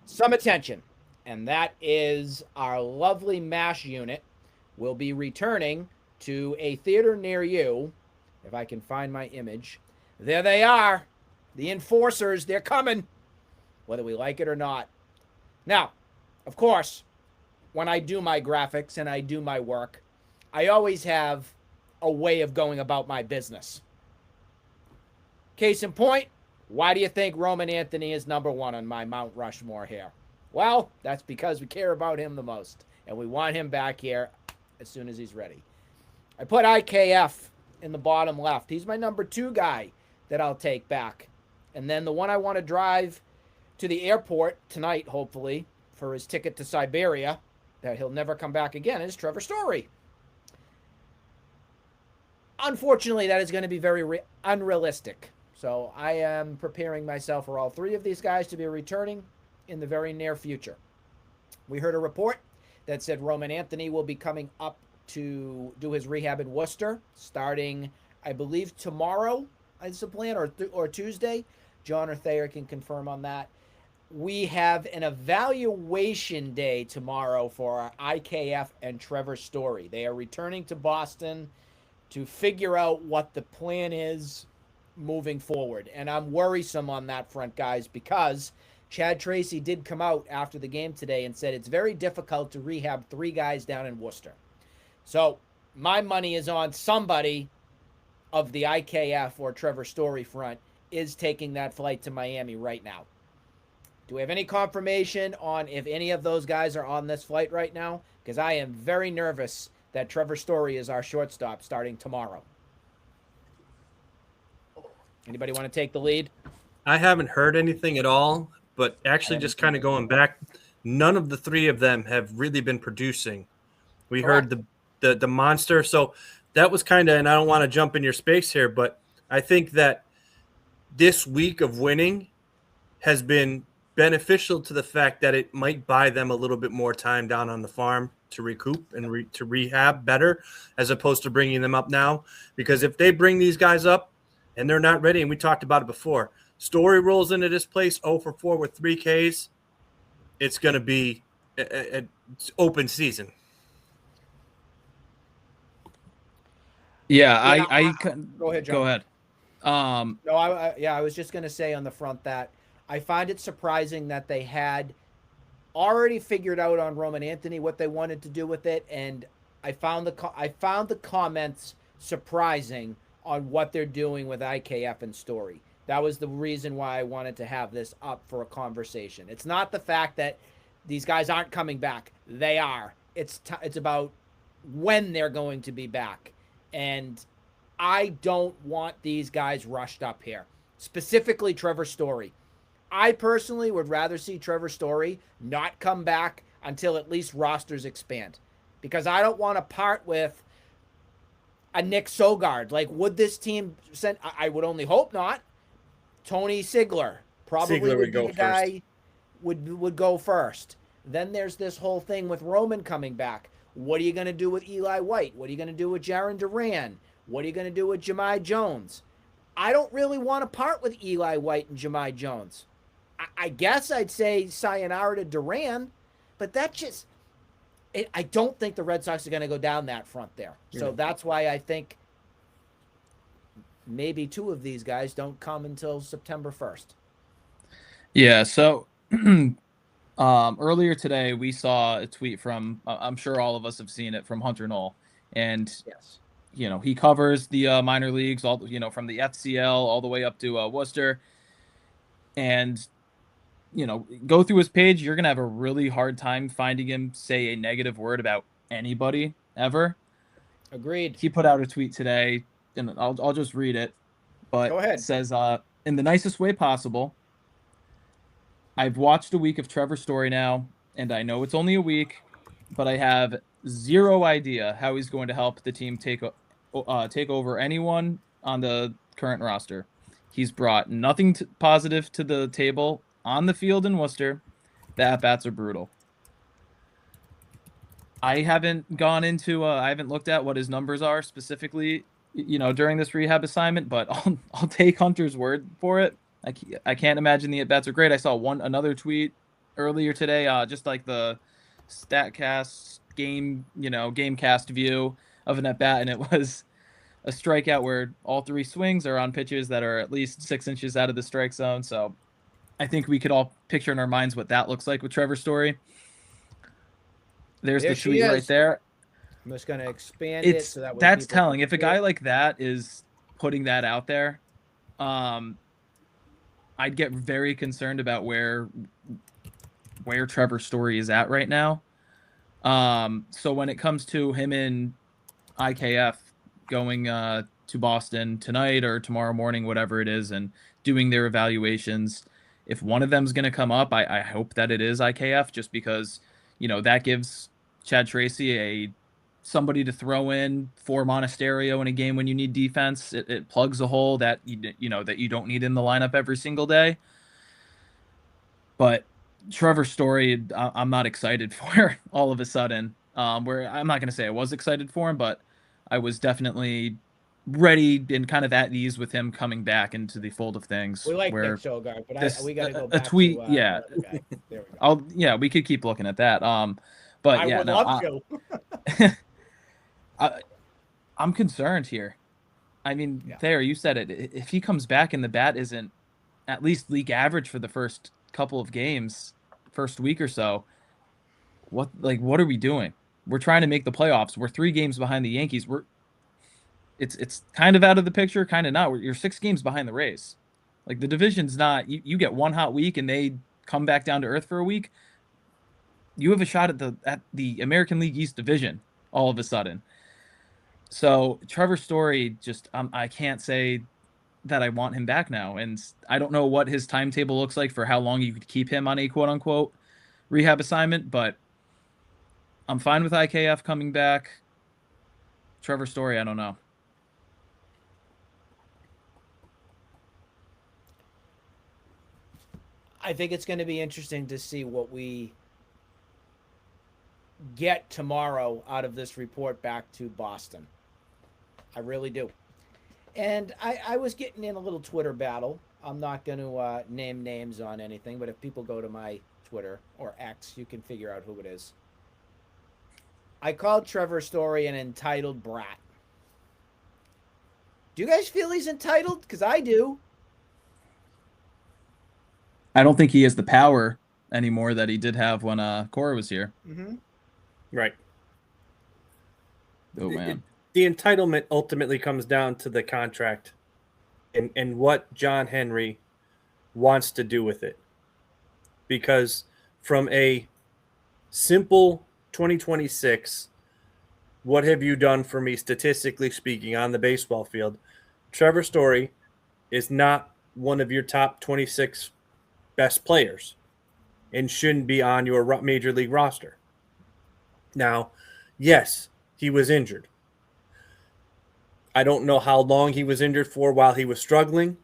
some attention, and that is our lovely MASH unit will be returning to a theater near you. If I can find my image. There they are. The enforcers, they're coming, whether we like it or not. Now, of course, when I do my graphics and I do my work, I always have a way of going about my business. Case in point, why do you think Roman Anthony is number one on my Mount Rushmore here? Well, that's because we care about him the most, and we want him back here as soon as he's ready. I put IKF in the bottom left. He's my number 2 guy that I'll take back. And then the one I want to drive to the airport tonight, hopefully, for his ticket to Siberia, that he'll never come back again, is Trevor Story. Unfortunately, that is going to be very unrealistic. So I am preparing myself for all 3 of these guys to be returning in the very near future. We heard a report that said Roman Anthony will be coming up to do his rehab in Worcester starting, I believe, tomorrow is the plan, or Tuesday. John or Thayer can confirm on that. We have an evaluation day tomorrow for our IKF and Trevor Story. They are returning to Boston to figure out what the plan is moving forward. And I'm worrisome on that front, guys, because Chad Tracy did come out after the game today and said it's very difficult to rehab 3 guys down in Worcester. So my money is on somebody of the IKF or Trevor Story front is taking that flight to Miami right now. Do we have any confirmation on if any of those guys are on this flight right now? Because I am very nervous that Trevor Story is our shortstop starting tomorrow. Anybody want to take the lead? I haven't heard anything at all, but actually just kind of going back, none of the 3 of them have really been producing. We Correct. Heard the monster. So that was kind of, and I don't want to jump in your space here, but I think that this week of winning has been beneficial to the fact that it might buy them a little bit more time down on the farm to recoup and to rehab better, as opposed to bringing them up now. Because if they bring these guys up and they're not ready, and we talked about it before, Story rolls into this place 0 for 4 with 3 Ks, it's going to be an open season. Yeah, I go ahead, John. Go ahead. No, I was just going to say on the front that I find it surprising that they had already figured out on Roman Anthony what they wanted to do with it, and I found the comments surprising on what they're doing with IKF and Story. That was the reason why I wanted to have this up for a conversation. It's not the fact that these guys aren't coming back. They are. It's about when they're going to be back. And I don't want these guys rushed up here. Specifically Trevor Story. I personally would rather see Trevor Story not come back until at least rosters expand. Because I don't want to part with a Nick Sogard. Like, would this team send? I would only hope not. Tony Sigler probably would be the guy would go first. Then there's this whole thing with Roman coming back. What are you going to do with Eli White? What are you going to do with Jaron Duran? What are you going to do with Jahmai Jones? I don't really want to part with Eli White and Jahmai Jones. I guess I'd say sayonara to Duran, but that just I don't think the Red Sox are going to go down that front there. So that's why I think maybe 2 of these guys don't come until September 1st. Yeah, so earlier today we saw a tweet from, I'm sure all of us have seen it, from Hunter Knoll. And, yes, you know, he covers the minor leagues, all, you know, from the FCL all the way up to Worcester. And go through his page, you're going to have a really hard time finding him say a negative word about anybody ever. Agreed. He put out a tweet today, and I'll just read it. But Go ahead. It says, in the nicest way possible, I've watched a week of Trevor Story now, and I know it's only a week, but I have zero idea how he's going to help the team take over anyone on the current roster. He's brought nothing positive to the table on the field in Worcester. The at-bats are brutal. I haven't gone into I haven't looked at what his numbers are specifically, during this rehab assignment, but I'll take Hunter's word for it. I can't imagine the at-bats are great. I saw another tweet earlier today, just like the StatCast Gamecast view of an at-bat, and it was a strikeout where all three swings are on pitches that are at least 6 inches out of the strike zone. So I think we could all picture in our minds what that looks like with Trevor Story. There the tweet right there. I'm just going to expand it so that's telling. If a guy like that is putting that out there, I'd get very concerned about where Trevor Story is at right now. So when it comes to him and IKF going to Boston tonight or tomorrow morning, whatever it is, and doing their evaluations, if one of them's going to come up, I hope that it is IKF, just because that gives Chad Tracy somebody to throw in for Monasterio in a game when you need defense. It plugs a hole that that you don't need in the lineup every single day. But Trevor Story, I'm not excited for all of a sudden. Where I'm not going to say I was excited for him, but I was definitely ready and kind of at ease with him coming back into the fold of things. We like where Nick Sogard, but we got to go back a tweet. to, yeah, okay, there we go. We could keep looking at that. But I yeah, would love to. I'm concerned here. I mean, Thayer, you said it. If he comes back and the bat isn't at least league average for the first couple of games, first week or so, what are we doing? We're trying to make the playoffs. We're 3 games behind the Yankees. It's kind of out of the picture, kind of not. You're 6 games behind the Rays. Like, the division's not. You get one hot week and they come back down to earth for a week. You have a shot at the American League East division all of a sudden. So Trevor Story, I can't say that I want him back now, and I don't know what his timetable looks like for how long you could keep him on a quote unquote rehab assignment, but I'm fine with IKF coming back. Trevor Story, I don't know. I think it's going to be interesting to see what we get tomorrow out of this report back to Boston. I really do. And I was getting in a little Twitter battle. I'm not going to name names on anything, but if people go to my Twitter or X, you can figure out who it is. I called Trevor Story an entitled brat. Do you guys feel he's entitled? Because I do. I don't think he has the power anymore that he did have when Cora was here. Mm-hmm. Right. Oh, man. The entitlement ultimately comes down to the contract and what John Henry wants to do with it. Because from a simple 2026, what have you done for me statistically speaking on the baseball field? Trevor Story is not one of your top 26 best players and shouldn't be on your major league roster. Now, yes, he was injured. I don't know how long he was injured for while he was struggling.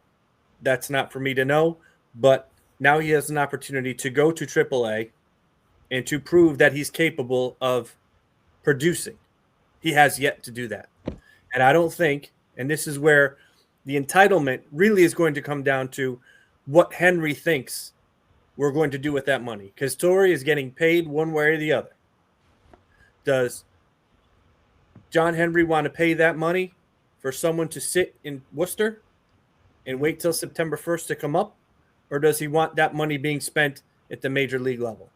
That's not for me to know. But now he has an opportunity to go to AAA and to prove that he's capable of producing. He has yet to do that. And I don't think, and this is where the entitlement really is going to come down to what Henry thinks we're going to do with that money. Because Story is getting paid one way or the other. Does John Henry want to pay that money for someone to sit in Worcester and wait till September 1st to come up? Or does he want that money being spent at the major league level?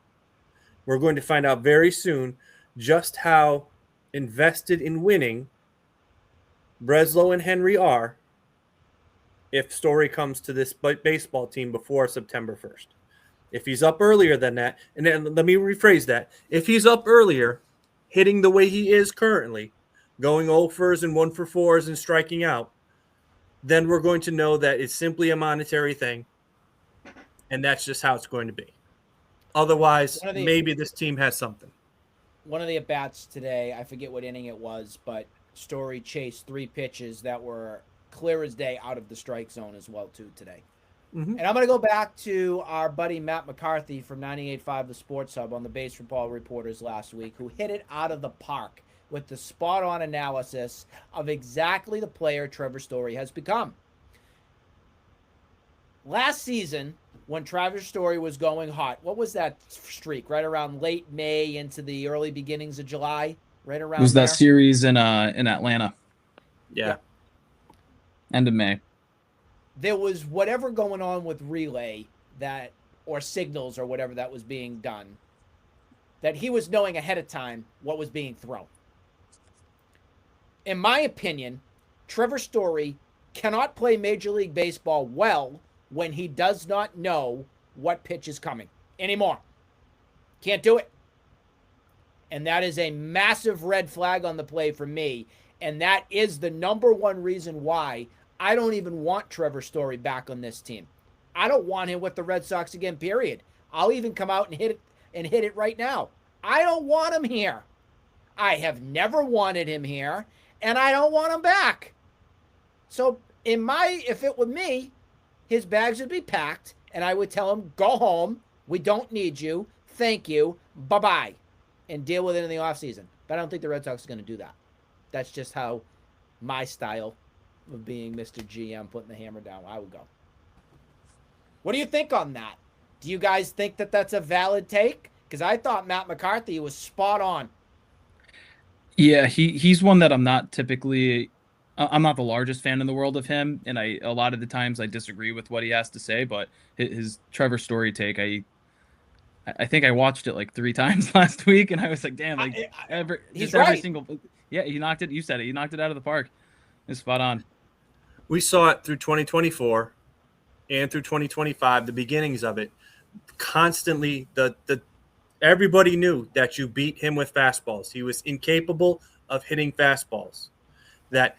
We're going to find out very soon just how invested in winning Breslow and Henry are if Story comes to this baseball team before September 1st. If he's up earlier than that, and then let me rephrase that. If he's up earlier, hitting the way he is currently, going 0-fers and 1-for-4s and striking out, then we're going to know that it's simply a monetary thing, and that's just how it's going to be. Otherwise, maybe this team has something. One of the at-bats today, I forget what inning it was, but Story chased 3 pitches that were clear as day out of the strike zone as well, too, today. And I'm going to go back to our buddy Matt McCarthy from 98.5 The Sports Hub on the Baseball Reporters last week, who hit it out of the park with the spot-on analysis of exactly the player Trevor Story has become. Last season, when Trevor Story was going hot, what was that streak? Right around late May into the early beginnings of July? Right around It was there? that series in Atlanta. Yeah. End of May. There was whatever going on with relay that, or signals or whatever that was being done, that he was knowing ahead of time what was being thrown. In my opinion, Trevor Story cannot play Major League Baseball well when he does not know what pitch is coming anymore. Can't do it. And that is a massive red flag on the play for me. And that is the number one reason why I don't even want Trevor Story back on this team. I don't want him with the Red Sox again, period. I'll even come out and hit it right now. I don't want him here. I have never wanted him here, and I don't want him back. So if it were me, his bags would be packed, and I would tell him, go home. We don't need you. Thank you. Bye-bye. And deal with it in the offseason. But I don't think the Red Sox are going to do that. That's just how my style of being Mr. GM, putting the hammer down, I would go. What do you think on that? Do you guys think that that's a valid take? Because I thought Matt McCarthy was spot on. Yeah, he's one that I'm not typically. I'm not the largest fan in the world of him, and a lot of the times I disagree with what he has to say. But his Trevor Story take, I think I watched it like 3 times last week, and I was like, damn, like every single. Yeah, he knocked it. You said it. He knocked it out of the park. It's spot on. We saw it through 2024 and through 2025, the beginnings of it. Constantly, everybody knew that you beat him with fastballs. He was incapable of hitting fastballs. That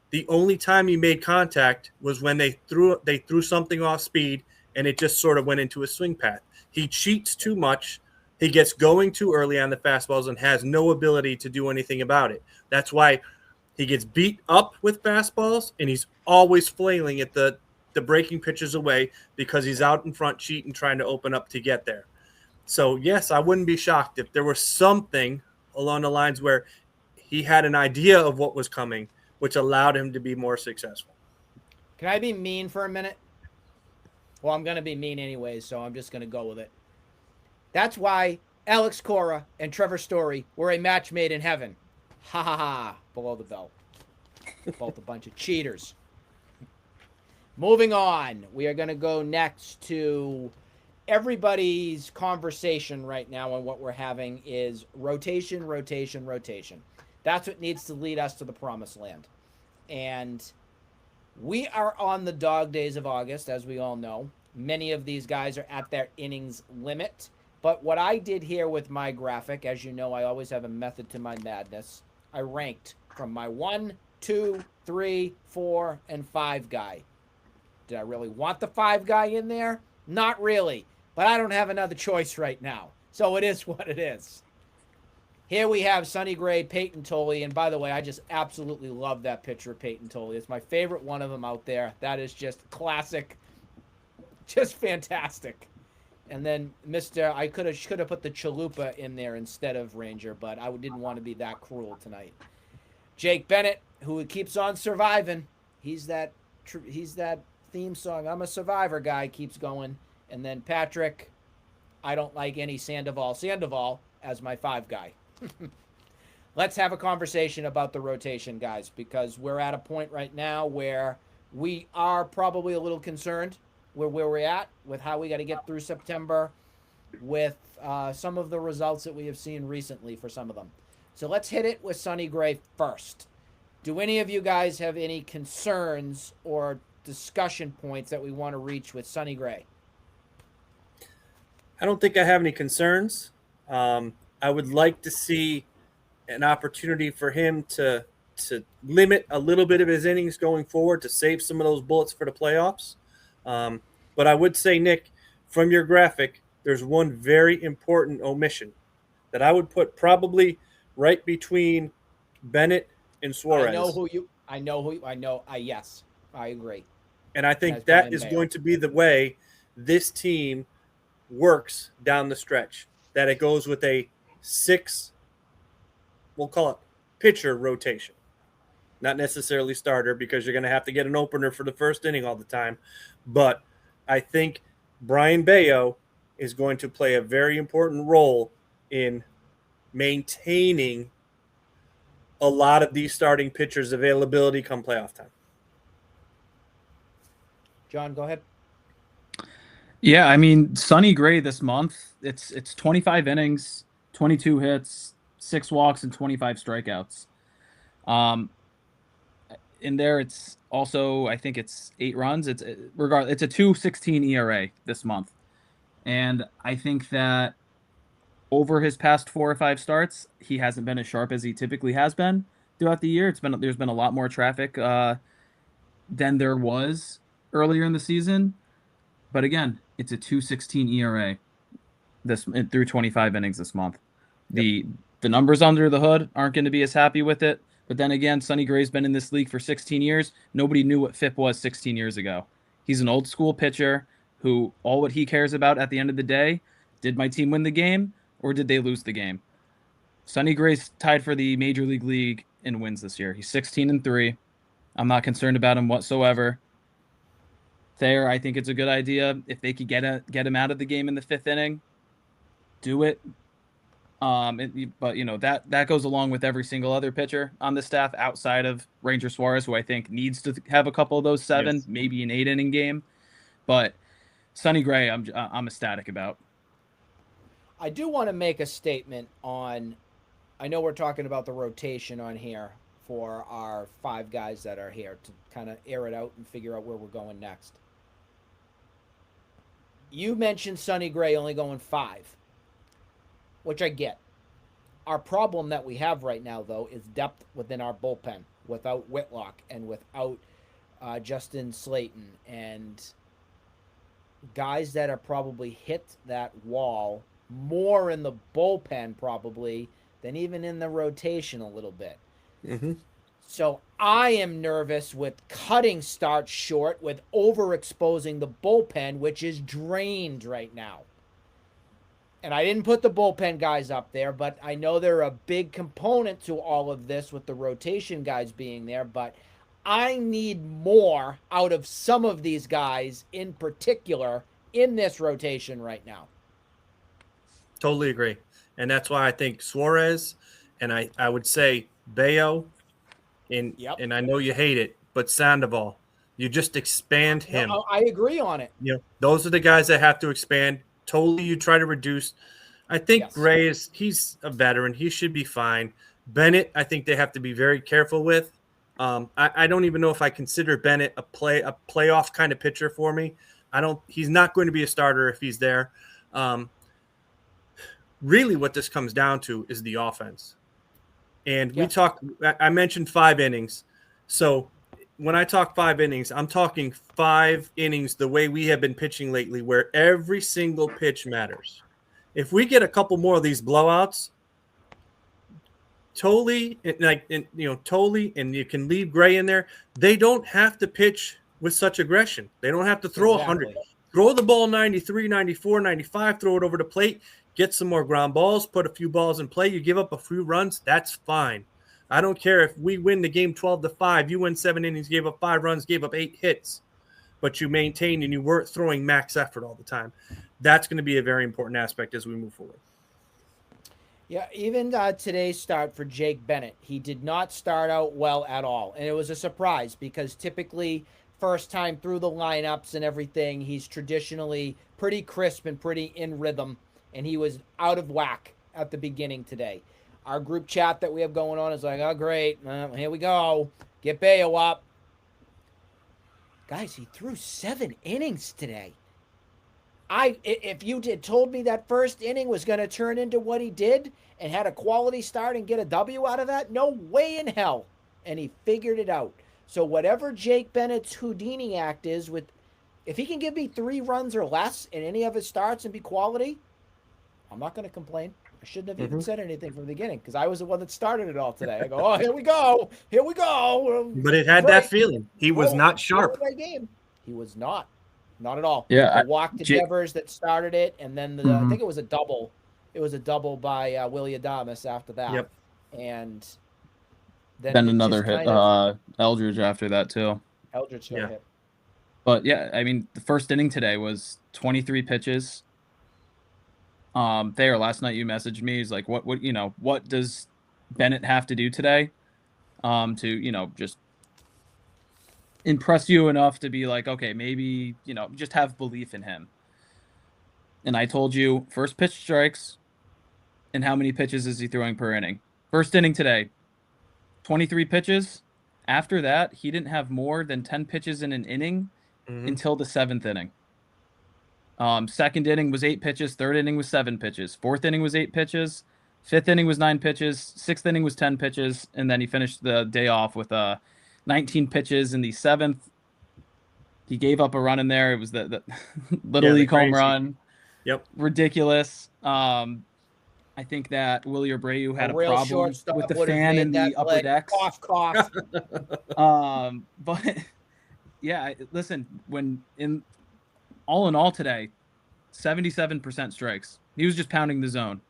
the only time he made contact was when they threw something off speed, and it just sort of went into a swing path. He cheats too much. He gets going too early on the fastballs and has no ability to do anything about it. That's why he gets beat up with fastballs, and he's always flailing at the breaking pitches away because he's out in front cheating, trying to open up to get there. So, yes, I wouldn't be shocked if there was something along the lines where he had an idea of what was coming, which allowed him to be more successful. Can I be mean for a minute? Well, I'm going to be mean anyways, so I'm just going to go with it. That's why Alex Cora and Trevor Story were a match made in heaven. Ha ha ha, below the belt. Both a bunch of cheaters. Moving on, we are going to go next to everybody's conversation right now, and what we're having is rotation, rotation, rotation. That's what needs to lead us to the promised land. And we are on the dog days of August, as we all know. Many of these guys are at their innings limit. But what I did here with my graphic, as you know, I always have a method to my madness. I ranked from my 1, 2, 3, 4, and 5 guy. Did I really want the 5 guy in there? Not really. But I don't have another choice right now. So it is what it is. Here we have Sonny Gray, Peyton Tolley. And by the way, I just absolutely love that picture of Peyton Tolley. It's my favorite one of them out there. That is just classic. Just fantastic. And then I could have put the Chalupa in there instead of Ranger, but I didn't want to be that cruel tonight. Jake Bennett, who keeps on surviving. He's that theme song, I'm a survivor guy, keeps going. And then Patrick, I don't like any Sandoval as my 5 guy. Let's have a conversation about the rotation, guys, because we're at a point right now where we are probably a little concerned where we're at with how we got to get through September with some of the results that we have seen recently for some of them. So let's hit it with Sonny Gray first. Do any of you guys have any concerns or discussion points that we want to reach with Sonny Gray? I don't think I have any concerns. I would like to see an opportunity for him to limit a little bit of his innings going forward to save some of those bullets for the playoffs. But I would say, Nick, from your graphic, there's one very important omission that I would put probably right between Bennett and Suarez. Yes, I agree. And I think that is going to be the way this team works down the stretch. That it goes with a 6, we'll call it pitcher rotation. Not necessarily starter, because you're going to have to get an opener for the first inning all the time. But I think Brian Bayo is going to play a very important role in maintaining a lot of these starting pitchers' availability come playoff time. John, go ahead. Yeah, I mean, Sonny Gray this month, it's 25 innings, 22 hits, 6 walks, and 25 strikeouts. In there, it's also, I think it's 8 runs. It's a 2.16 ERA this month. And I think that over his past 4 or 5 starts, he hasn't been as sharp as he typically has been throughout the year. There's been a lot more traffic than there was earlier in the season. But again, it's a 2.16 ERA through 25 innings this month. Yep. The numbers under the hood aren't going to be as happy with it. But then again, Sonny Gray's been in this league for 16 years. Nobody knew what FIP was 16 years ago. He's an old school pitcher who all what he cares about at the end of the day, did my team win the game or did they lose the game? Sonny Gray's tied for the Major League League in wins this year. He's 16-3. I'm not concerned about him whatsoever. Thayer, I think it's a good idea. If they could get him out of the game in the 5th inning, do it. But that goes along with every single other pitcher on the staff outside of Ranger Suarez, who I think needs to have a couple of those 7, yes, maybe an 8-inning game. But Sonny Gray, I'm ecstatic about. I do want to make a statement on. I know we're talking about the rotation on here for our 5 guys that are here to kind of air it out and figure out where we're going next. You mentioned Sonny Gray only going 5, which I get. Our problem that we have right now, though, is depth within our bullpen without Whitlock and without Justin Slayton and guys that are probably hit that wall more in the bullpen probably than even in the rotation a little bit. Mm-hmm. So I am nervous with cutting starts short, with overexposing the bullpen, which is drained right now. And I didn't put the bullpen guys up there, but I know they're a big component to all of this with the rotation guys being there. But I need more out of some of these guys in particular in this rotation right now. Totally agree. And that's why I think Suarez, and I would say Bayo, and I know you hate it, but Sandoval, you just expand him. No, I agree on it. Those are the guys that have to expand. Totally, you try to reduce. I think yes. Gray he's a veteran. He should be fine. Bennett, I think they have to be very careful with. I don't even know if I consider Bennett a playoff kind of pitcher for me. He's not going to be a starter if he's there. Really what this comes down to is the offense. And I mentioned 5 innings. So when I talk 5 innings, I'm talking 5 innings the way we have been pitching lately, where every single pitch matters. If we get a couple more of these blowouts, Tolley, and you can leave Gray in there, they don't have to pitch with such aggression. They don't have to throw 100. Throw the ball 93, 94, 95, throw it over the plate, get some more ground balls, put a few balls in play. You give up a few runs, that's fine. I don't care if we win the game 12-5, you win 7 innings, gave up 5 runs, gave up 8 hits, but you maintained and you weren't throwing max effort all the time. That's going to be a very important aspect as we move forward. Yeah, even today's start for Jake Bennett, he did not start out well at all. And it was a surprise because typically first time through the lineups and everything, he's traditionally pretty crisp and pretty in rhythm. And he was out of whack at the beginning today. Our group chat that we have going on is like, oh, great. Here we go. Get Bayo up. Guys, he threw 7 innings today. If you told me that first inning was going to turn into what he did and had a quality start and get a W out of that, no way in hell. And he figured it out. So whatever Jake Bennett's Houdini act is, if he can give me 3 runs or less in any of his starts and be quality, I'm not going to complain. I shouldn't have even said anything from the beginning because I was the one that started it all today. I go, oh, here we go. But it had that feeling. He was not sharp. Game. He was not. Not at all. Yeah, the walk to Devers that started it, and then I think it was a double. It was a double by Willie Adames after that. Yep. And then another hit, Eldridge after that too. Eldridge hit. But yeah, I mean, the first inning today was 23 pitches. Last night you messaged me. He's like, what does Bennett have to do today, to just impress you enough to be like, okay, maybe, just have belief in him. And I told you, first pitch strikes, and how many pitches is he throwing per inning? First inning today, 23 pitches. After that, he didn't have more than 10 pitches in an inning until the 7th inning. Second inning was 8 pitches. Third inning was 7 pitches. Fourth inning was 8 pitches. Fifth inning was 9 pitches. Sixth inning was 10 pitches. And then he finished the day off with 19 pitches in the 7th. He gave up a run in there. It was the Little League home run. Yep. Ridiculous. I think that Willie Abreu had a problem with the fan in the upper decks. Cough. But yeah, listen, all in all today, 77% strikes. He was just pounding the zone.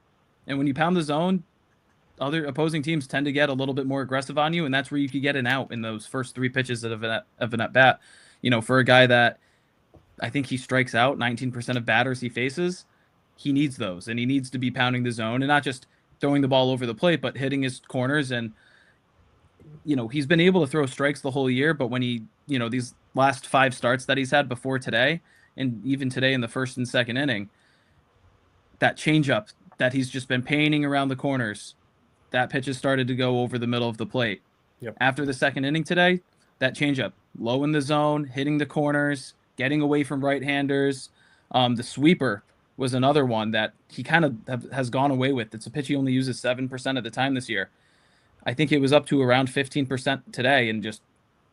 And when you pound the zone, other opposing teams tend to get a little bit more aggressive on you, and that's where you could get an out in those first 3 pitches of an at-bat. For a guy that I think he strikes out 19% of batters he faces, he needs those, and he needs to be pounding the zone and not just throwing the ball over the plate, but hitting his corners. And, he's been able to throw strikes the whole year, but when he, these last 5 starts that he's had before today, and even today in the first and second inning, that changeup that he's just been painting around the corners, that pitch has started to go over the middle of the plate. Yep. After the second inning today, that changeup, low in the zone, hitting the corners, getting away from right-handers. The sweeper was another one that he kind of has gone away with. It's a pitch he only uses 7% of the time this year. I think it was up to around 15% today, and just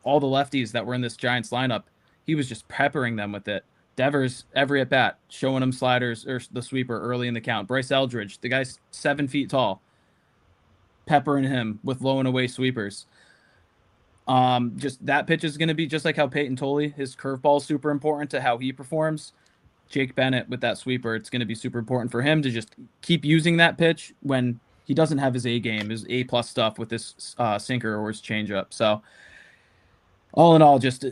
all the lefties that were in this Giants lineup, he was just peppering them with it. Devers, every at-bat, showing him sliders or the sweeper early in the count. Bryce Eldridge, the guy's 7 feet tall, peppering him with low and away sweepers. Just that pitch is going to be just like how Peyton Tolley, his curveball is super important to how he performs. Jake Bennett with that sweeper, it's going to be super important for him to just keep using that pitch when he doesn't have his A game, his A+ stuff with his sinker or his changeup. So all in all, just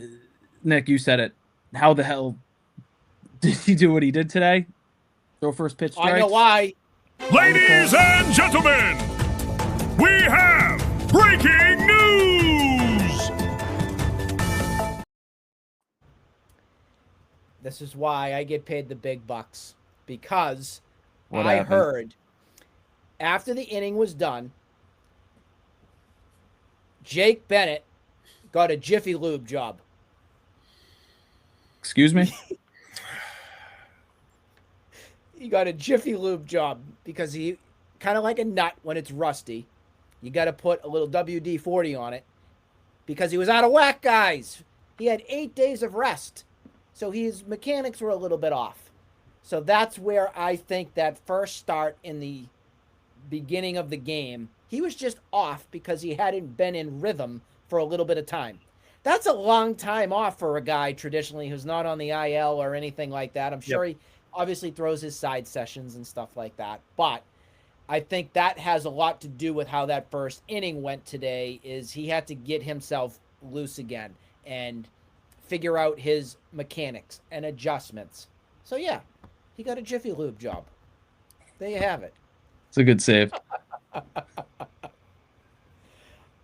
Nick, you said it. How the hell did he do what he did today? Throw first pitch strikes? I know why. Ladies and gentlemen, we have breaking news! This is why I get paid the big bucks, because What I happened? heard after the inning was done, Jake Bennett got a Jiffy Lube job. Excuse me? He got a Jiffy Lube job because he kind of like a nut when it's rusty. You got to put a little WD-40 on it because he was out of whack, guys. He had 8 days of rest. So his mechanics were a little bit off. So that's where I think that first start in the beginning of the game, he was just off because he hadn't been in rhythm for a little bit of time. That's a long time off for a guy traditionally who's not on the IL or anything like that. I'm sure he obviously throws his side sessions and stuff like that. But I think that has a lot to do with how that first inning went today, is he had to get himself loose again and figure out his mechanics and adjustments. So, yeah, he got a Jiffy Lube job. There you have it. It's a good save.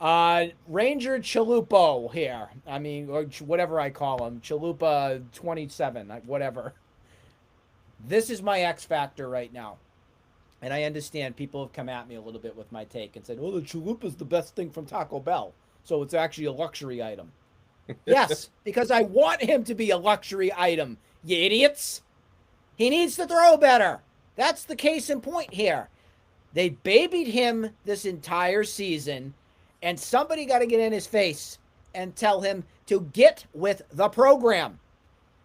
Ranger Chalupo here. I mean, or whatever I call him. Chalupa 27, whatever. This is my X factor right now. And I understand people have come at me a little bit with my take and said, oh, the Chalupa is the best thing from Taco Bell. So it's actually a luxury item. Yes, because I want him to be a luxury item, you idiots. He needs to throw better. That's the case in point here. They babied him this entire season, and somebody got to get in his face and tell him to get with the program.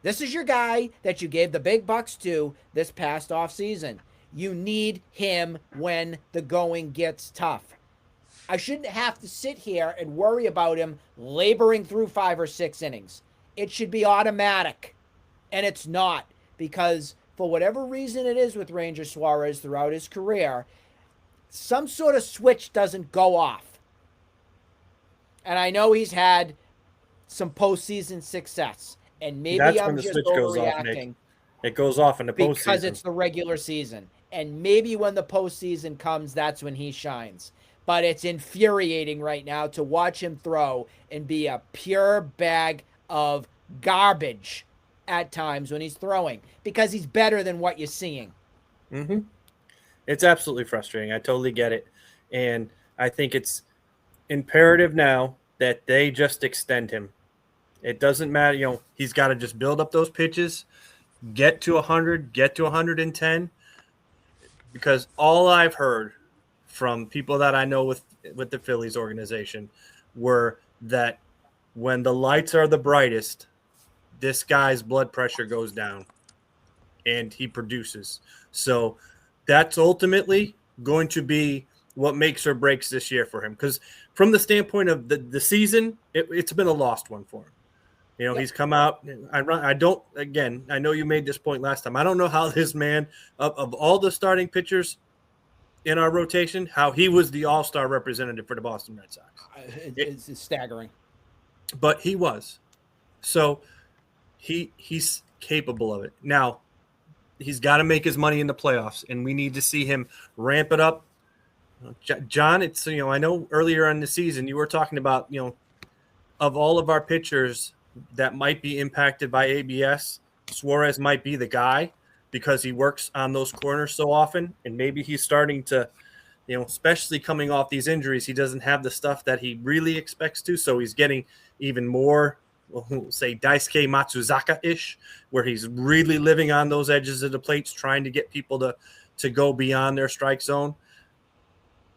This is your guy that you gave the big bucks to this past offseason. You need him when the going gets tough. I shouldn't have to sit here and worry about him laboring through 5 or 6 innings. It should be automatic, and it's not, because for whatever reason it is with Ranger Suarez throughout his career, some sort of switch doesn't go off. And I know he's had some postseason success, and maybe I'm just overreacting. It goes off in the postseason because it's the regular season. And maybe when the postseason comes, that's when he shines. But it's infuriating right now to watch him throw and be a pure bag of garbage at times when he's throwing, because he's better than what you're seeing. Mm-hmm. It's absolutely frustrating. I totally get it. And I think it's imperative now that they just extend him. It doesn't matter. He's got to just build up those pitches, get to 100, get to 110. Because all I've heard from people that I know with the Phillies organization were that when the lights are the brightest, this guy's blood pressure goes down and he produces. So that's ultimately going to be what makes or breaks this year for him. Because from the standpoint of the season, it's been a lost one for him. He's come out. I know you made this point last time. I don't know how this man, of all the starting pitchers in our rotation, how he was the all-star representative for the Boston Red Sox. It's staggering. But he was. So he's capable of it. Now, he's got to make his money in the playoffs, and we need to see him ramp it up. John, it's I know earlier in the season you were talking about, of all of our pitchers that might be impacted by ABS, Suarez might be the guy because he works on those corners so often, and maybe he's starting to, especially coming off these injuries, he doesn't have the stuff that he really expects to, so he's getting even more, we'll say, Daisuke Matsuzaka-ish, where he's really living on those edges of the plates, trying to get people to go beyond their strike zone.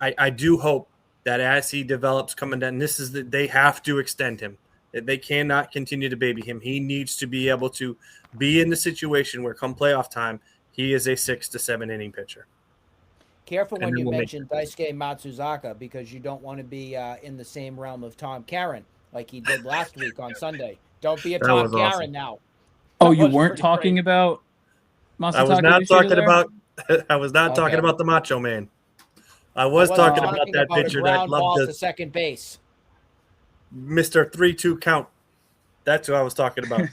I do hope that as he develops coming down, they have to extend him. They cannot continue to baby him. He needs to be able to be in the situation where come playoff time, he is a 6 to 7 inning pitcher. Careful when you mention Daisuke Matsuzaka, because you don't want to be in the same realm of Tom Caron like he did last week on Sunday. Don't be a Tom Caron awesome. Now. Oh, you weren't talking about Masataka? I was not talking about the Macho Man. I was talking about that pitcher that loved to second base. Mr. 3-2 count. That's who I was talking about.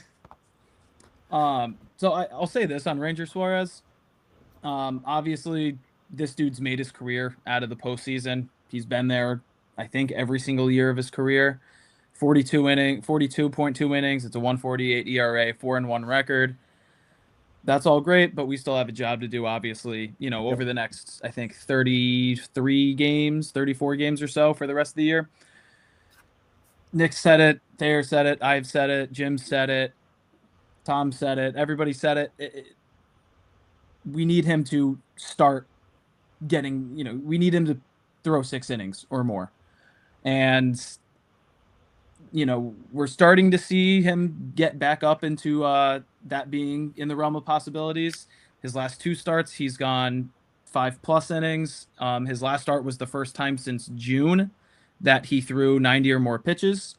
So I'll say this on Ranger Suarez. Obviously, this dude's made his career out of the postseason. He's been there, I think, every single year of his career. 42.2 innings. It's a 1.48 ERA, 4-1 record. That's all great, but we still have a job to do, obviously, over the next, I think, 34 games or so for the rest of the year. Nick said it, Thayer said it, I've said it, Jim said it, Tom said it, everybody said it. We need him to start getting, we need him to throw 6 innings or more. And, we're starting to see him get back up into that being in the realm of possibilities. His last 2 starts, he's gone 5+ innings. His last start was the first time since June that he threw 90 or more pitches.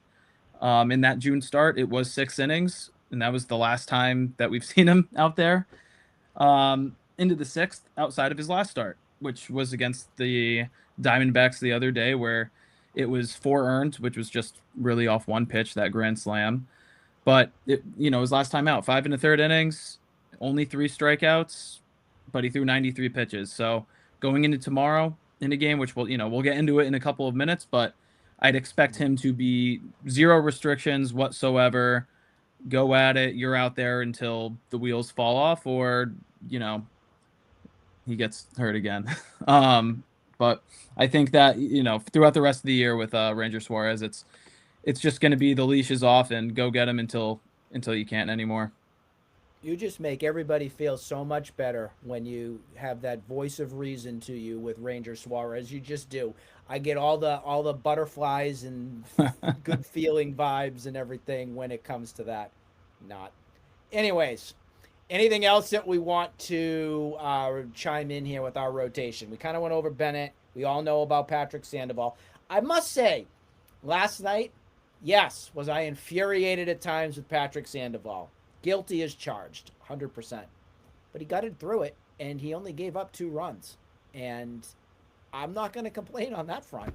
In that June start, it was 6 innings, and that was the last time that we've seen him out there. Into the 6th, outside of his last start, which was against the Diamondbacks the other day, where it was 4 earned, which was just really off 1 pitch, that grand slam. But, his last time out, 5 1/3 innings, only 3 strikeouts, but he threw 93 pitches. So going into tomorrow in a game, which we'll get into it in a couple of minutes, but I'd expect him to be 0 restrictions whatsoever. Go at it. You're out there until the wheels fall off, or, he gets hurt again. But I think that, throughout the rest of the year with Ranger Suarez, it's just going to be the leash is off and go get him until you can't anymore. You just make everybody feel so much better when you have that voice of reason to you with Ranger Suarez. You just do. I get all the butterflies and good feeling vibes and everything when it comes to that. Not. Anyways, anything else that we want to chime in here with our rotation? We kind of went over Bennett. We all know about Patrick Sandoval. I must say, last night, yes, was I infuriated at times with Patrick Sandoval. Guilty as charged, 100%. But he gutted through it, and he only gave up 2 runs. And I'm not going to complain on that front.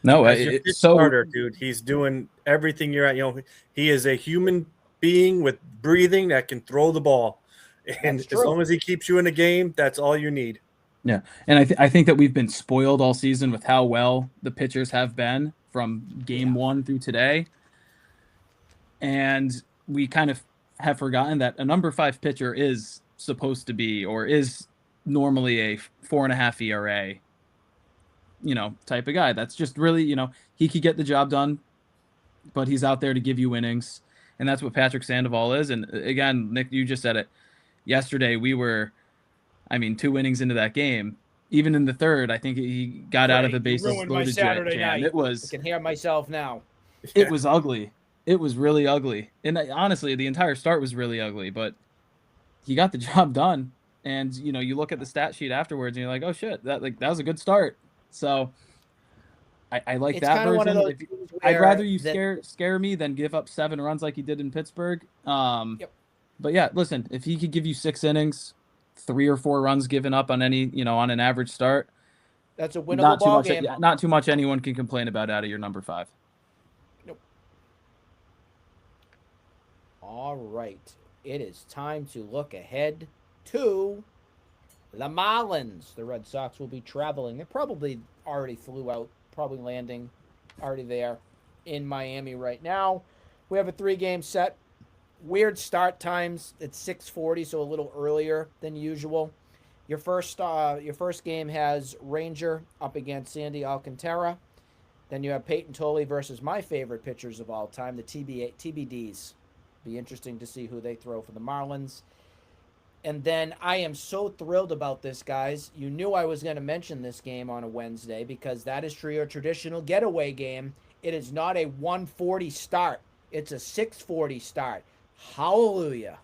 No, it's so harder, dude. He's doing everything you're at. He is a human being with breathing that can throw the ball. And as long as he keeps you in a game, that's all you need. Yeah, and I think that we've been spoiled all season with how well the pitchers have been from game 1 through today. And we kind of have forgotten that a number 5 pitcher is supposed to be, or is normally, a 4.5 ERA, type of guy. That's just really, he could get the job done, but he's out there to give you innings. And that's what Patrick Sandoval is. And again, Nick, you just said it. Yesterday, we were, 2 innings into that game. Even in the third, I think he got out of the bases loaded jam. It was. I can hear myself now. It was ugly. It was really ugly. And honestly, the entire start was really ugly, but he got the job done. And, you look at the stat sheet afterwards and you're like, oh shit, that was a good start. So I like that version. I'd rather you scare me than give up 7 runs like he did in Pittsburgh. But yeah, listen, if he could give you 6 innings, 3 or 4 runs given up on any, on an average start, that's a winnable ball game. Not too much anyone can complain about out of your number 5. All right, it is time to look ahead to the Marlins. The Red Sox will be traveling. They probably already flew out, probably landing already there in Miami right now. We have a 3-game set. Weird start times. It's 6:40, so a little earlier than usual. Your first game has Ranger up against Sandy Alcantara. Then you have Peyton Tolley versus my favorite pitchers of all time, the TBDs. Be interesting to see who they throw for the Marlins. And then I am so thrilled about this, guys. You knew I was going to mention this game on a Wednesday because that is your traditional getaway game. It is not a 1:40 start. It's a 6:40 start. Hallelujah.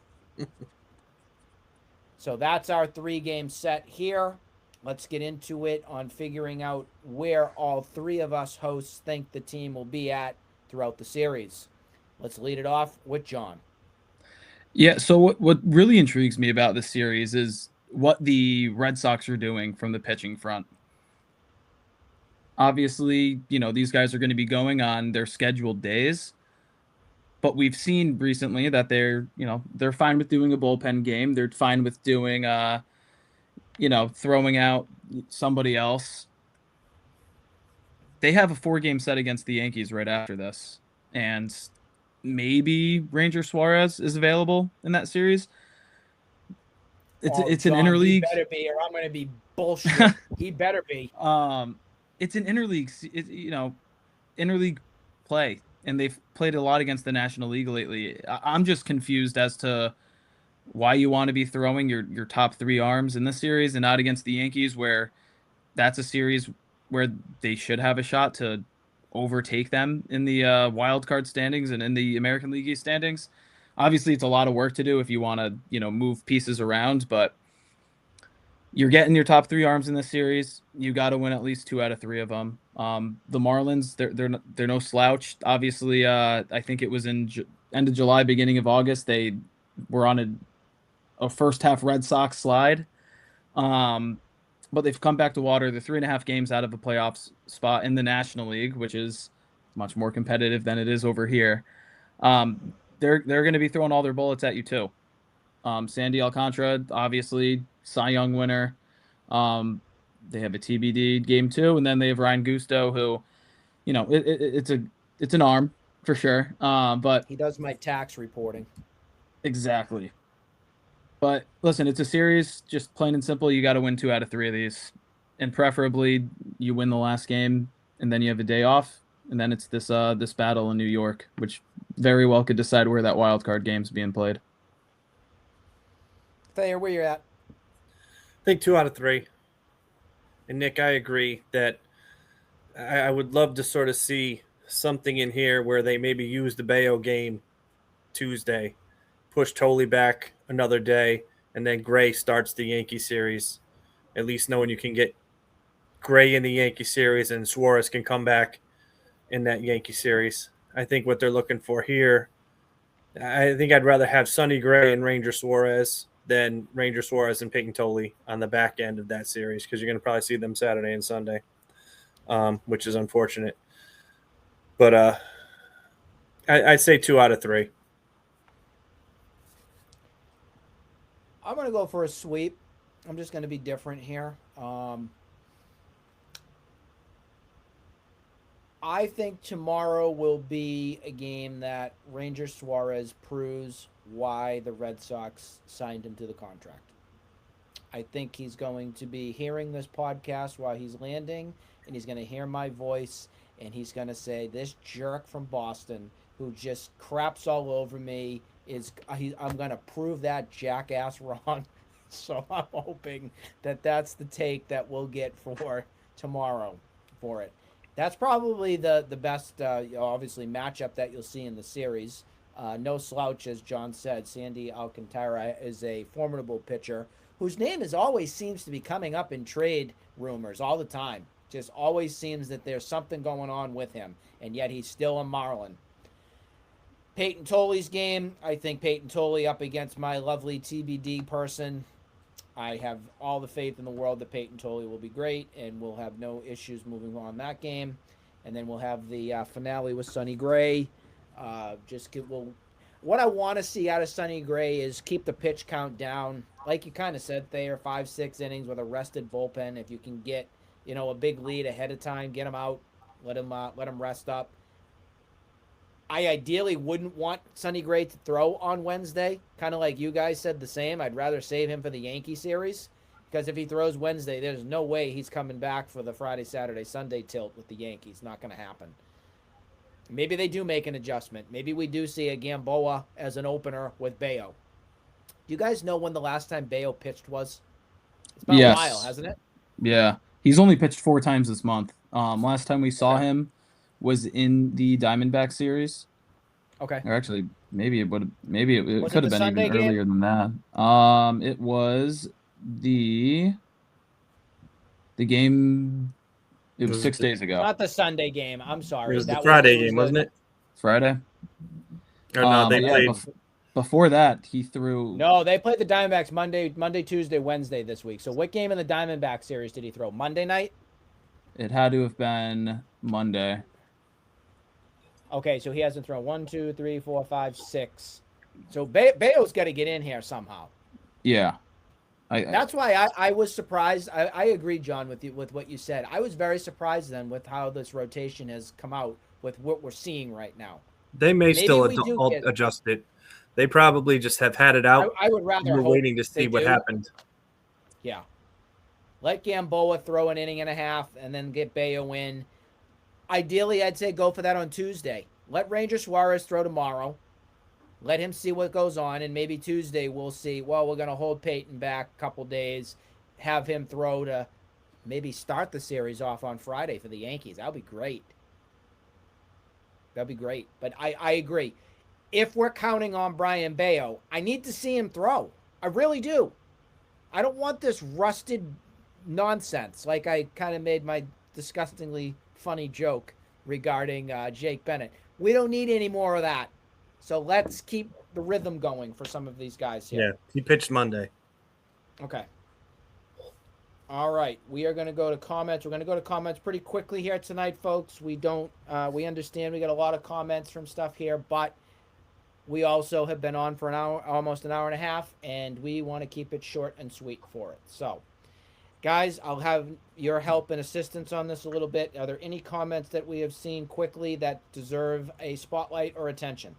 So that's our 3-game set here. Let's get into it on figuring out where all 3 of us hosts think the team will be at throughout the series. Let's lead it off with John. Yeah, so what really intrigues me about this series is what the Red Sox are doing from the pitching front. Obviously, these guys are going to be going on their scheduled days, but we've seen recently that they're fine with doing a bullpen game. They're fine with doing, throwing out somebody else. They have a 4-game set against the Yankees right after this, and maybe Ranger Suarez is available in that series. It's John, an interleague. He better be, or I'm going to be bullshit. He better be. It's an interleague, interleague play, and they've played a lot against the National League lately. I'm just confused as to why you want to be throwing your top 3 arms in this series and not against the Yankees, where that's a series where they should have a shot to overtake them in the wild card standings and in the American League East standings. Obviously, it's a lot of work to do if you want to, move pieces around, but you're getting your top 3 arms in this series. You got to win at least 2 out of 3 of them. The Marlins, they're no slouch. Obviously, I think it was in end of July, beginning of August, they were on a first half Red Sox slide. But they've come back to water. They're 3.5 games out of a playoffs spot in the National League, which is much more competitive than it is over here. They're going to be throwing all their bullets at you too. Sandy Alcantara, obviously Cy Young winner. They have a TBD game 2, and then they have Ryan Gusto, who, it's an arm for sure. But he does my tax reporting. Exactly. But listen, it's a series, just plain and simple. You got to win 2 out of 3 of these, and preferably you win the last game, and then you have a day off, and then it's this battle in New York, which very well could decide where that wild card game's being played. Thayer, where you at? I think 2 out of 3. And Nick, I agree that I would love to sort of see something in here where they maybe use the Bayo game Tuesday, push Tolley back another day, and then Gray starts the Yankee series. At least knowing you can get Gray in the Yankee series and Suarez can come back in that Yankee series. I think what they're looking for here, I think I'd rather have Sonny Gray and Ranger Suarez than Ranger Suarez and Peyton Tolley on the back end of that series, because you're going to probably see them Saturday and Sunday, which is unfortunate. But I'd say 2 out of 3. I'm going to go for a sweep. I'm just going to be different here. I think tomorrow will be a game that Ranger Suarez proves why the Red Sox signed him to the contract. I think he's going to be hearing this podcast while he's landing, and he's going to hear my voice, and he's going to say, this jerk from Boston who just craps all over me, I'm going to prove that jackass wrong. So I'm hoping that that's the take that we'll get for tomorrow for it. That's probably the best, obviously, matchup that you'll see in the series. No slouch, as John said. Sandy Alcantara is a formidable pitcher whose name always seems to be coming up in trade rumors all the time. Just always seems that there's something going on with him, and yet he's still a Marlin. Peyton Tolley's game, I think Peyton Tolley up against my lovely TBD person. I have all the faith in the world that Peyton Tolley will be great, and we'll have no issues moving on that game. And then we'll have the finale with Sonny Gray. What I want to see out of Sonny Gray is keep the pitch count down. Like you kind of said, Thayer, 5-6 innings with a rested bullpen. If you can get, a big lead ahead of time, get him out, let him rest up. I ideally wouldn't want Sonny Gray to throw on Wednesday, kind of like you guys said the same. I'd rather save him for the Yankee series, because if he throws Wednesday, there's no way he's coming back for the Friday, Saturday, Sunday tilt with the Yankees. Not going to happen. Maybe they do make an adjustment. Maybe we do see a Gamboa as an opener with Bayo. Do you guys know when the last time Bayo pitched was? It's been a while, hasn't it? Yeah. He's only pitched 4 times this month. Last time we saw him was in the Diamondback series. Okay. Or actually, maybe it could have been Sunday even earlier than that. It was the game. It was 6 days ago. Not the Sunday game. I'm sorry. It was the Friday game, wasn't it? Friday. Or no, they played. Before that, he threw. No, they played the Diamondbacks Monday, Tuesday, Wednesday this week. So what game in the Diamondback series did he throw? Monday night? It had to have been Monday. Okay, so he hasn't thrown 1, 2, 3, 4, 5, 6. So Bayo's got to get in here somehow. Yeah. That's why I was surprised. I agree, John, with what you said. I was very surprised then with how this rotation has come out with what we're seeing right now. They may still adjust it. They probably just have had it out. I would rather We're waiting to see what happened. Yeah. Let Gamboa throw an inning and a half and then get Bayo in. Ideally, I'd say go for that on Tuesday. Let Ranger Suarez throw tomorrow. Let him see what goes on, and maybe Tuesday we'll see, well, we're going to hold Peyton back a couple days, have him throw to maybe start the series off on Friday for the Yankees. That would be great. That'd be great. But I agree. If we're counting on Brian Bayo, I need to see him throw. I really do. I don't want this rusted nonsense like I kind of made my disgustingly funny joke regarding Jake Bennett. We don't need any more of that. So let's keep the rhythm going for some of these guys here. Yeah, he pitched Monday. Okay. All right, we are going to go to comments. We're going to go to comments pretty quickly here tonight, folks. We understand we got a lot of comments from stuff here, but we also have been on for almost an hour and a half, and we want to keep it short and sweet for it. So, guys, I'll have your help and assistance on this a little bit. Are there any comments that we have seen quickly that deserve a spotlight or attention?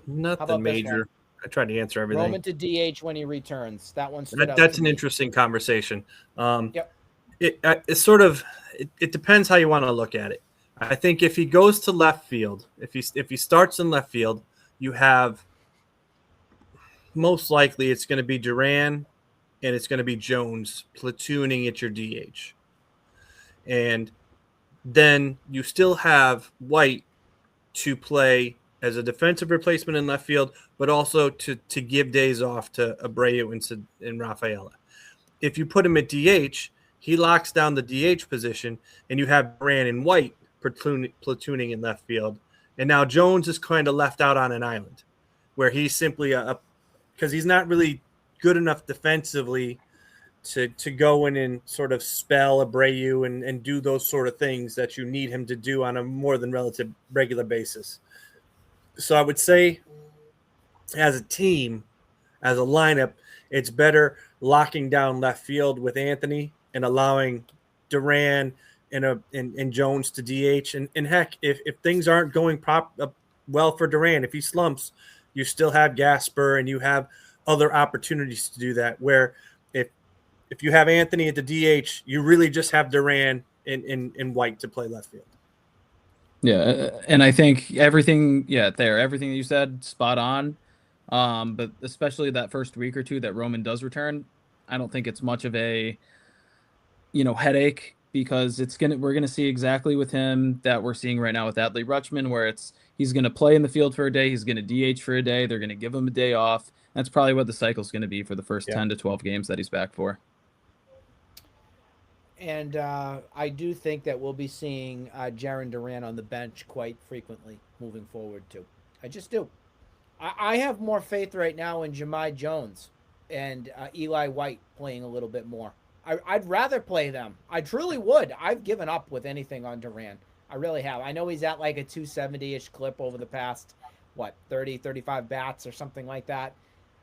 Nothing major. I tried to answer everything. Roman to DH when he returns. That one's that's an interesting conversation. Yep. It's sort of it depends how you want to look at it. I think if he goes to left field, if he starts in left field, you have most likely it's going to be Duran and it's going to be Jones platooning at your DH. And then you still have White to play as a defensive replacement in left field, but also to give days off to Abreu and Rafaela. If you put him at DH, he locks down the DH position, and you have Duran and White platooning in left field. And now Jones is kind of left out on an island where he's simply because he's not really good enough defensively to go in and sort of spell Abreu and do those sort of things that you need him to do on a more than relative regular basis. So I would say as a team, as a lineup, it's better locking down left field with Anthony and allowing Duran and Jones to DH. And heck, if things aren't going well for Duran, if he slumps, you still have Gasper and you have other opportunities to do that, where if you have Anthony at the DH, you really just have Duran and White to play left field. Yeah, and I think everything that you said, spot on. But especially that first week or two that Roman does return, I don't think it's much of a, headache, because we're gonna see exactly with him that we're seeing right now with Adley Rutschman, where he's gonna play in the field for a day, he's gonna DH for a day, they're gonna give him a day off. That's probably what the cycle's gonna be for the first 10 to 12 games that he's back for. And I do think that we'll be seeing Jarren Duran on the bench quite frequently moving forward, too. I just do. I have more faith right now in Jahmai Jones and Eli White playing a little bit more. I'd rather play them. I truly would. I've given up with anything on Duran. I really have. I know he's at like a 270-ish clip over the past, 30, 35 bats or something like that.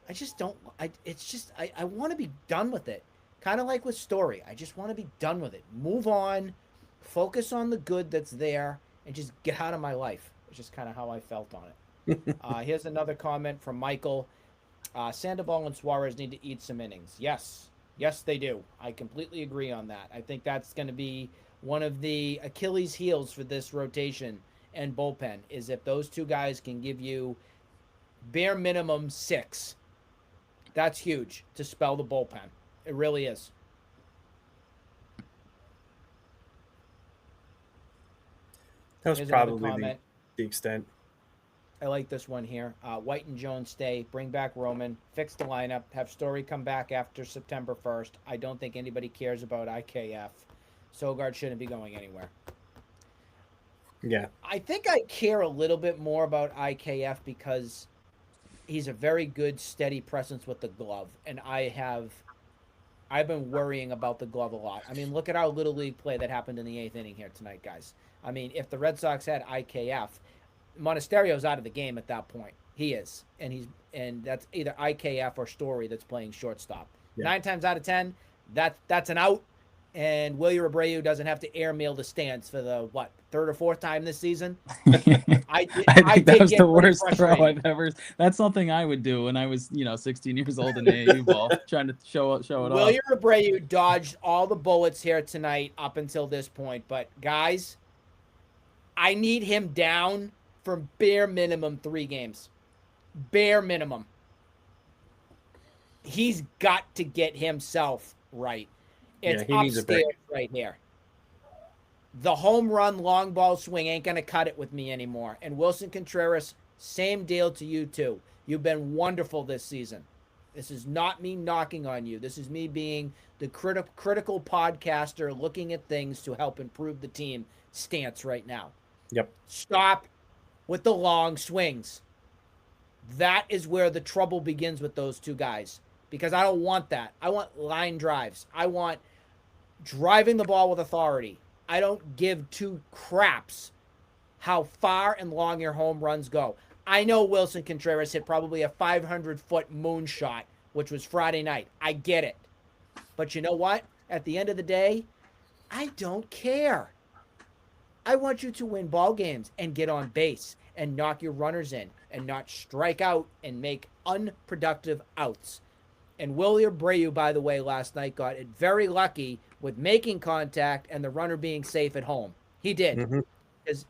I just don't. I want to be done with it. Kind of like with Story. I just want to be done with it. Move on. Focus on the good that's there and just get out of my life. It's just kind of how I felt on it. Here's another comment from Michael. Sandoval and Suarez need to eat some innings. Yes, they do. I completely agree on that. I think that's going to be one of the Achilles heels for this rotation and bullpen, is if those two guys can give you bare minimum 6. That's huge to spell the bullpen. It really is. That was probably the extent. I like this one here. White and Jones stay. Bring back Roman. Fix the lineup. Have Story come back after September 1st. I don't think anybody cares about IKF. Sogard shouldn't be going anywhere. Yeah. I think I care a little bit more about IKF because he's a very good, steady presence with the glove. And I've been worrying about the glove a lot. I mean, look at our Little League play that happened in the 8th inning here tonight, guys. I mean, if the Red Sox had IKF, Monasterio's out of the game at that point. He is. And that's either IKF or Story that's playing shortstop. Yeah. 9 times out of 10, that's an out. And Wilyer Abreu doesn't have to airmail the stands for the, 3rd or 4th time this season? I think that was the worst throw I've ever. That's something I would do when I was, 16 years old in AAU ball, trying to show it off. Wilyer Abreu dodged all the bullets here tonight up until this point. But, guys, I need him down for bare minimum 3 games. Bare minimum. He's got to get himself right. It's upstairs right here. The home run long ball swing ain't going to cut it with me anymore. And Wilson Contreras, same deal to you too. You've been wonderful this season. This is not me knocking on you. This is me being the critical podcaster looking at things to help improve the team stance right now. Yep. Stop with the long swings. That is where the trouble begins with those two guys. Because I don't want that. I want line drives. I want driving the ball with authority. I don't give 2 craps how far and long your home runs go. I know Wilson Contreras hit probably a 500-foot moonshot, which was Friday night. I get it. But you know what? At the end of the day, I don't care. I want you to win ball games and get on base and knock your runners in and not strike out and make unproductive outs. And Wilyer Abreu, by the way, last night got it very lucky with making contact and the runner being safe at home. He did. Because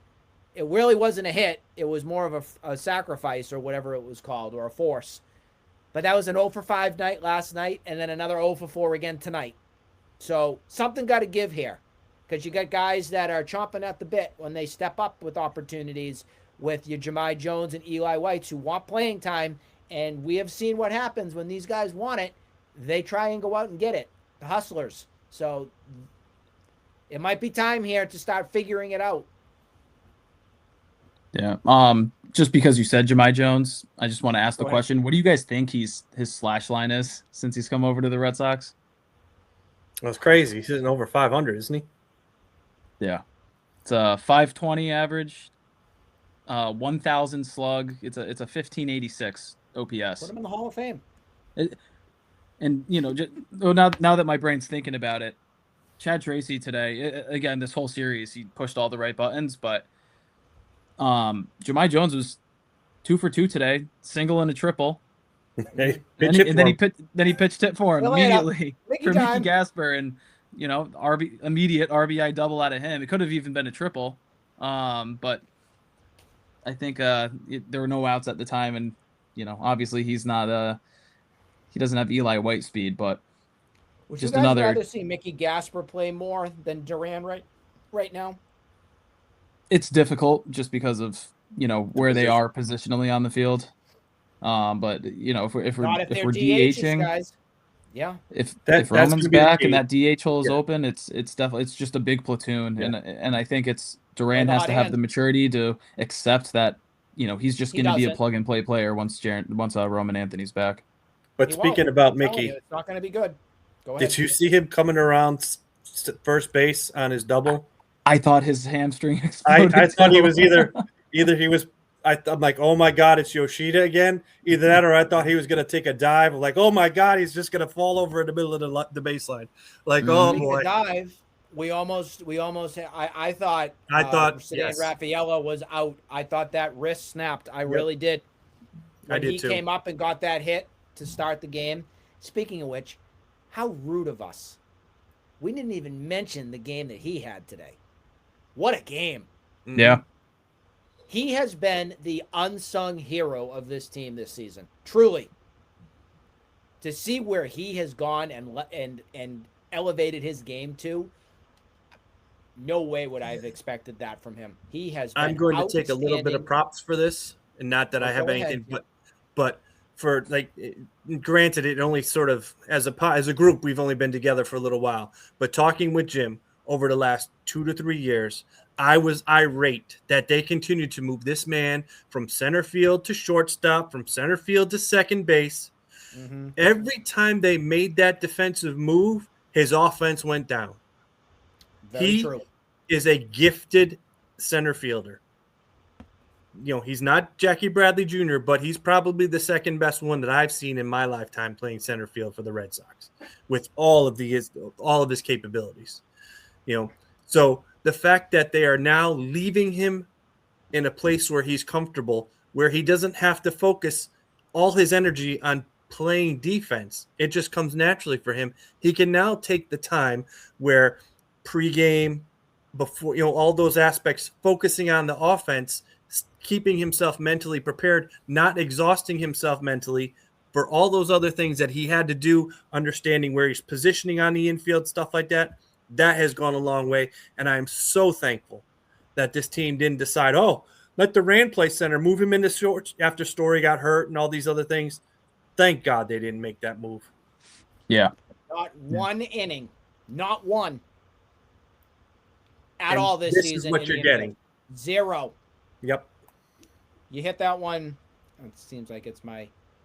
it really wasn't a hit. It was more of a sacrifice or whatever it was called, or a force. But that was an 0 for 5 night last night, and then another 0 for 4 again tonight. So something got to give here, because you got guys that are chomping at the bit when they step up with opportunities with your Jahmai Jones and Eli Whites, who want playing time. And we have seen what happens when these guys want it. They try and go out and get it. The hustlers. So it might be time here to start figuring it out. Yeah. Just because you said Jahmai Jones, I just want to ask the question: what do you guys think his slash line is since he's come over to the Red Sox? That's crazy. He's hitting over 500, isn't he? Yeah. It's a 520 average, 1,000 slug. It's a 1586 OPS. Put him in the Hall of Fame. And now that my brain's thinking about it, Chad Tracy today, again, this whole series, he pushed all the right buttons, but Jahmai Jones was 2 for 2 today, single and a triple. Then he pitched it for him immediately for Mickey Gasper, and immediate RBI double out of him. It could have even been a triple, but I think there were no outs at the time, and obviously he's not he doesn't have Eli White speed, but would just you guys another. rather see Mickey Gasper play more than Duran right now? It's difficult just because of where they are positionally on the field. But if we're DHing, guys. Yeah. If Roman's back and that DH hole is open, it's definitely just a big platoon, and I think Duran has to have the maturity to accept that he's just going to be a plug and play player once Roman Anthony's back. But speaking about Mickey, it's not going to be good. Go ahead. Did you see him coming around first base on his double? I thought his hamstring exploded. I thought he was either he was. I'm like, oh my God, it's Yoshida again. Either that, or I thought he was going to take a dive. I'm like, oh my God, he's just going to fall over in the middle of the baseline. Like, oh boy, dive. We almost. I thought. Yes. Raffaella was out. I thought that wrist snapped. I really did. When he came up and got that hit to start the game. Speaking of which, how rude of us. We didn't even mention the game that he had today. What a game. Yeah. He has been the unsung hero of this team this season. Truly. To see where he has gone and elevated his game to, no way would I have expected that from him. He has been I'm going to take a little bit of props for this, and not that I have anything, but for granted, it only sort of as a group we've only been together for a little while. But talking with Jim over the last 2 to 3 years, I was irate that they continued to move this man from center field to shortstop, from center field to second base. Mm-hmm. Every time they made that defensive move, his offense went down. He is a gifted center fielder. He's not Jackie Bradley Jr., but he's probably the second best one that I've seen in my lifetime playing center field for the Red Sox with all of his capabilities. So the fact that they are now leaving him in a place where he's comfortable, where he doesn't have to focus all his energy on playing defense, it just comes naturally for him. He can now take the time where pregame, before all those aspects, focusing on the offense, keeping himself mentally prepared, not exhausting himself mentally for all those other things that he had to do, understanding where he's positioning on the infield, stuff like that. That has gone a long way, and I am so thankful that this team didn't decide, let Duran play center, move him into short after Story got hurt and all these other things. Thank God they didn't make that move. Yeah. Not one inning. Not one. At all this season. This is what you're getting. 0. Yep. You hit that one. It seems like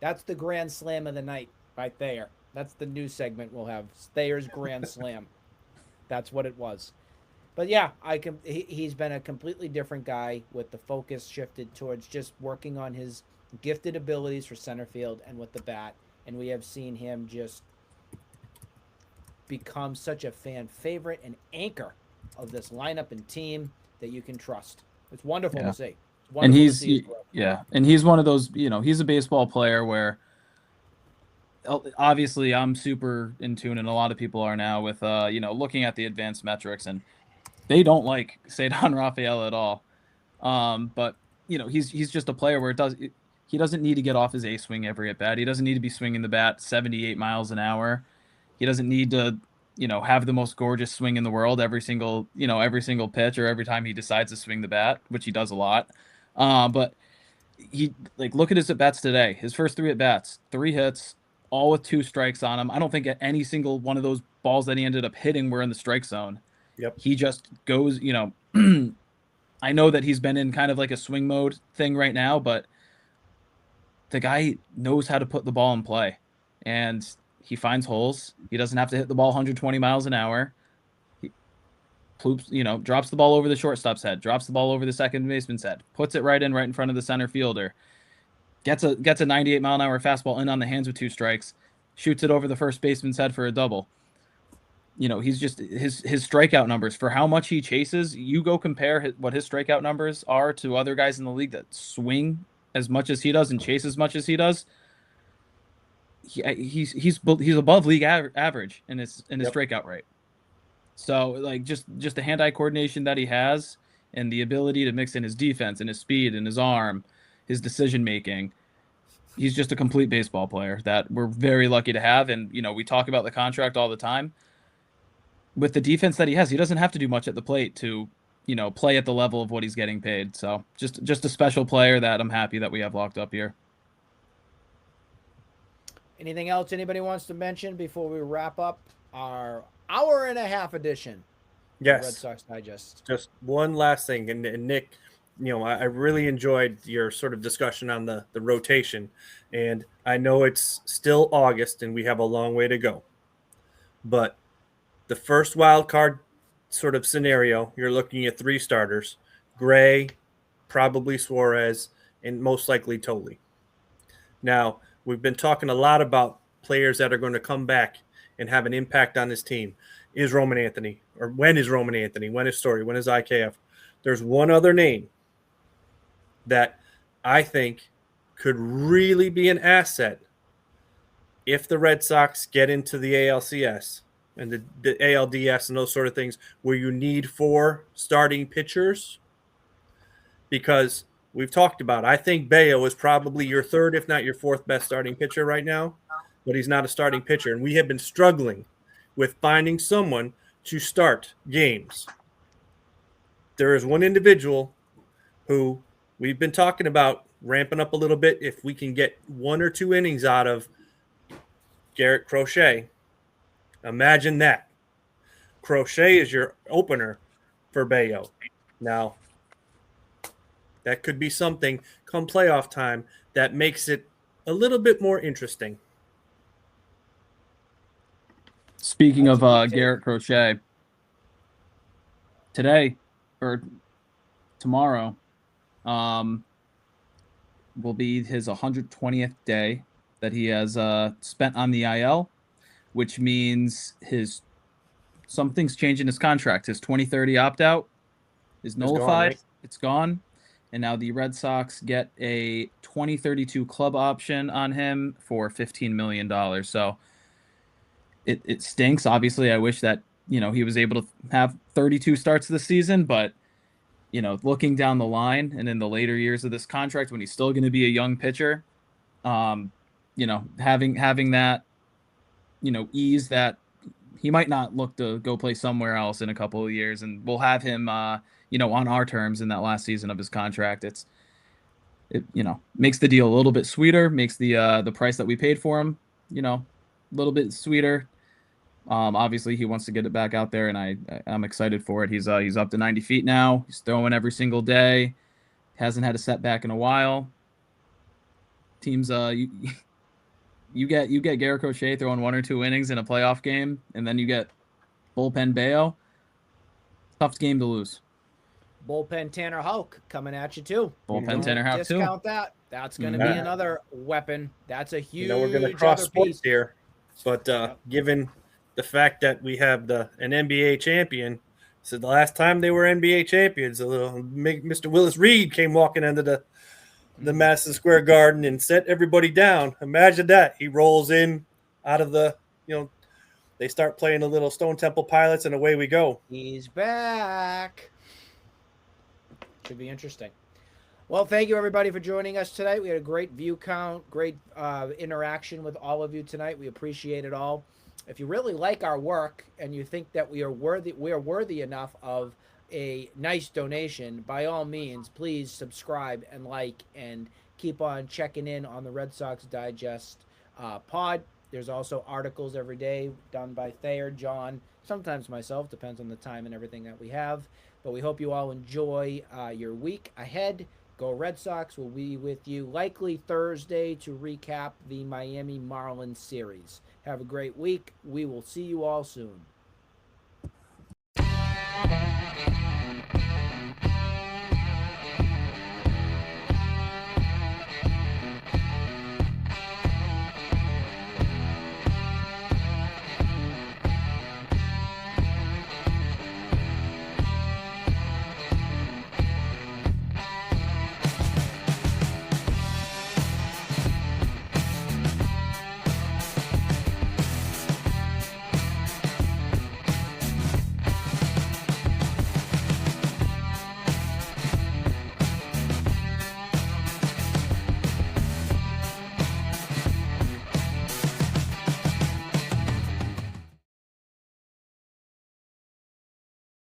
that's the grand slam of the night right there. That's the new segment we'll have. Thayer's grand slam. That's what it was. But yeah, he's been a completely different guy with the focus shifted towards just working on his gifted abilities for center field and with the bat. And we have seen him just become such a fan favorite and anchor of this lineup and team that you can trust. It's wonderful to see. And he's one of those, he's a baseball player where obviously I'm super in tune, and a lot of people are now with, looking at the advanced metrics, and they don't like Cedar Rafael at all. But, he's just a player where he he doesn't need to get off his A swing every at bat. He doesn't need to be swinging the bat 78 miles an hour. He doesn't need to, have the most gorgeous swing in the world every single pitch or every time he decides to swing the bat, which he does a lot. But he look at his at bats today. His first 3 at bats, 3 hits, all with 2 strikes on him. I don't think any single one of those balls that he ended up hitting were in the strike zone. Yep. He just goes, I know that he's been in kind of like a swing mode thing right now, but the guy knows how to put the ball in play, and he finds holes. He doesn't have to hit the ball 120 miles an hour. He ploops, drops the ball over the shortstop's head, drops the ball over the second baseman's head, puts it right in front of the center fielder, gets a 98 mile an hour fastball in on the hands with 2 strikes, shoots it over the first baseman's head for a double. He's just his strikeout numbers for how much he chases. You go compare what his strikeout numbers are to other guys in the league that swing as much as he does and chase as much as he does. He's above league average in his strikeout rate. So just the hand-eye coordination that he has and the ability to mix in his defense and his speed and his arm, his decision making. He's just a complete baseball player that we're very lucky to have. And we talk about the contract all the time. With the defense that he has, he doesn't have to do much at the plate to, play at the level of what he's getting paid. So just a special player that I'm happy that we have locked up here. Anything else anybody wants to mention before we wrap up our hour-and-a-half edition? Yes. Red Sox Digest. Just one last thing, and Nick, I really enjoyed your sort of discussion on the rotation, and I know it's still August and we have a long way to go, but the first wild card sort of scenario, you're looking at 3 starters: Gray, probably Suarez, and most likely Tolley. Now, we've been talking a lot about players that are going to come back and have an impact on this team. Is Roman Anthony, or when is Roman Anthony? When is Story? When is IKF? There's one other name that I think could really be an asset if the Red Sox get into the ALCS and the ALDS and those sort of things where you need 4 starting pitchers, because we've talked about, I think Bello is probably your 3rd, if not your 4th best starting pitcher right now, but he's not a starting pitcher. And we have been struggling with finding someone to start games. There is one individual who we've been talking about ramping up a little bit. If we can get 1 or 2 innings out of Garrett Crochet, imagine that. Crochet is your opener for Bello. Now, that could be something come playoff time that makes it a little bit more interesting. Speaking of Garrett Crochet, today or tomorrow will be his 120th day that he has spent on the IL, which means something's changing his contract. His 2030 opt-out is nullified. Gone, right? It's gone. And now the Red Sox get a 2032 club option on him for $15 million. So it stinks. Obviously, I wish that, he was able to have 32 starts this season, but, looking down the line and in the later years of this contract when he's still going to be a young pitcher, having that, ease that he might not look to go play somewhere else in a couple of years, and we'll have him, on our terms in that last season of his contract. It makes the deal a little bit sweeter, makes the price that we paid for him, a little bit sweeter. Obviously he wants to get it back out there, and I'm excited for it. He's up to 90 feet now. He's throwing every single day. Hasn't had a setback in a while. Teams, you get Garrett Crochet throwing 1 or 2 innings in a playoff game, and then you get bullpen Bello. Tough game to lose. Bullpen Tanner Houck coming at you too. Bullpen Tanner Houck too. Discount that. That's going to be another weapon. That's a huge. We're going to cross sports here, but given the fact that we have an NBA champion, so the last time they were NBA champions, Mr. Willis Reed came walking into the Madison Square Garden and set everybody down. Imagine that. He rolls in out of the, they start playing a little Stone Temple Pilots, and away we go. He's back. Should be interesting. Well, thank you everybody for joining us tonight. We had a great view count, great interaction with all of you tonight. We appreciate it all. If you really like our work and you think that we are worthy enough of a nice donation, by all means, please subscribe and like and keep on checking in on the Red Sox Digest pod. There's also articles every day done by Thayer, John, sometimes myself, depends on the time and everything that we have. But we hope you all enjoy your week ahead. Go Red Sox. Will be with you likely Thursday to recap the Miami Marlins series. Have a great week. We will see you all soon.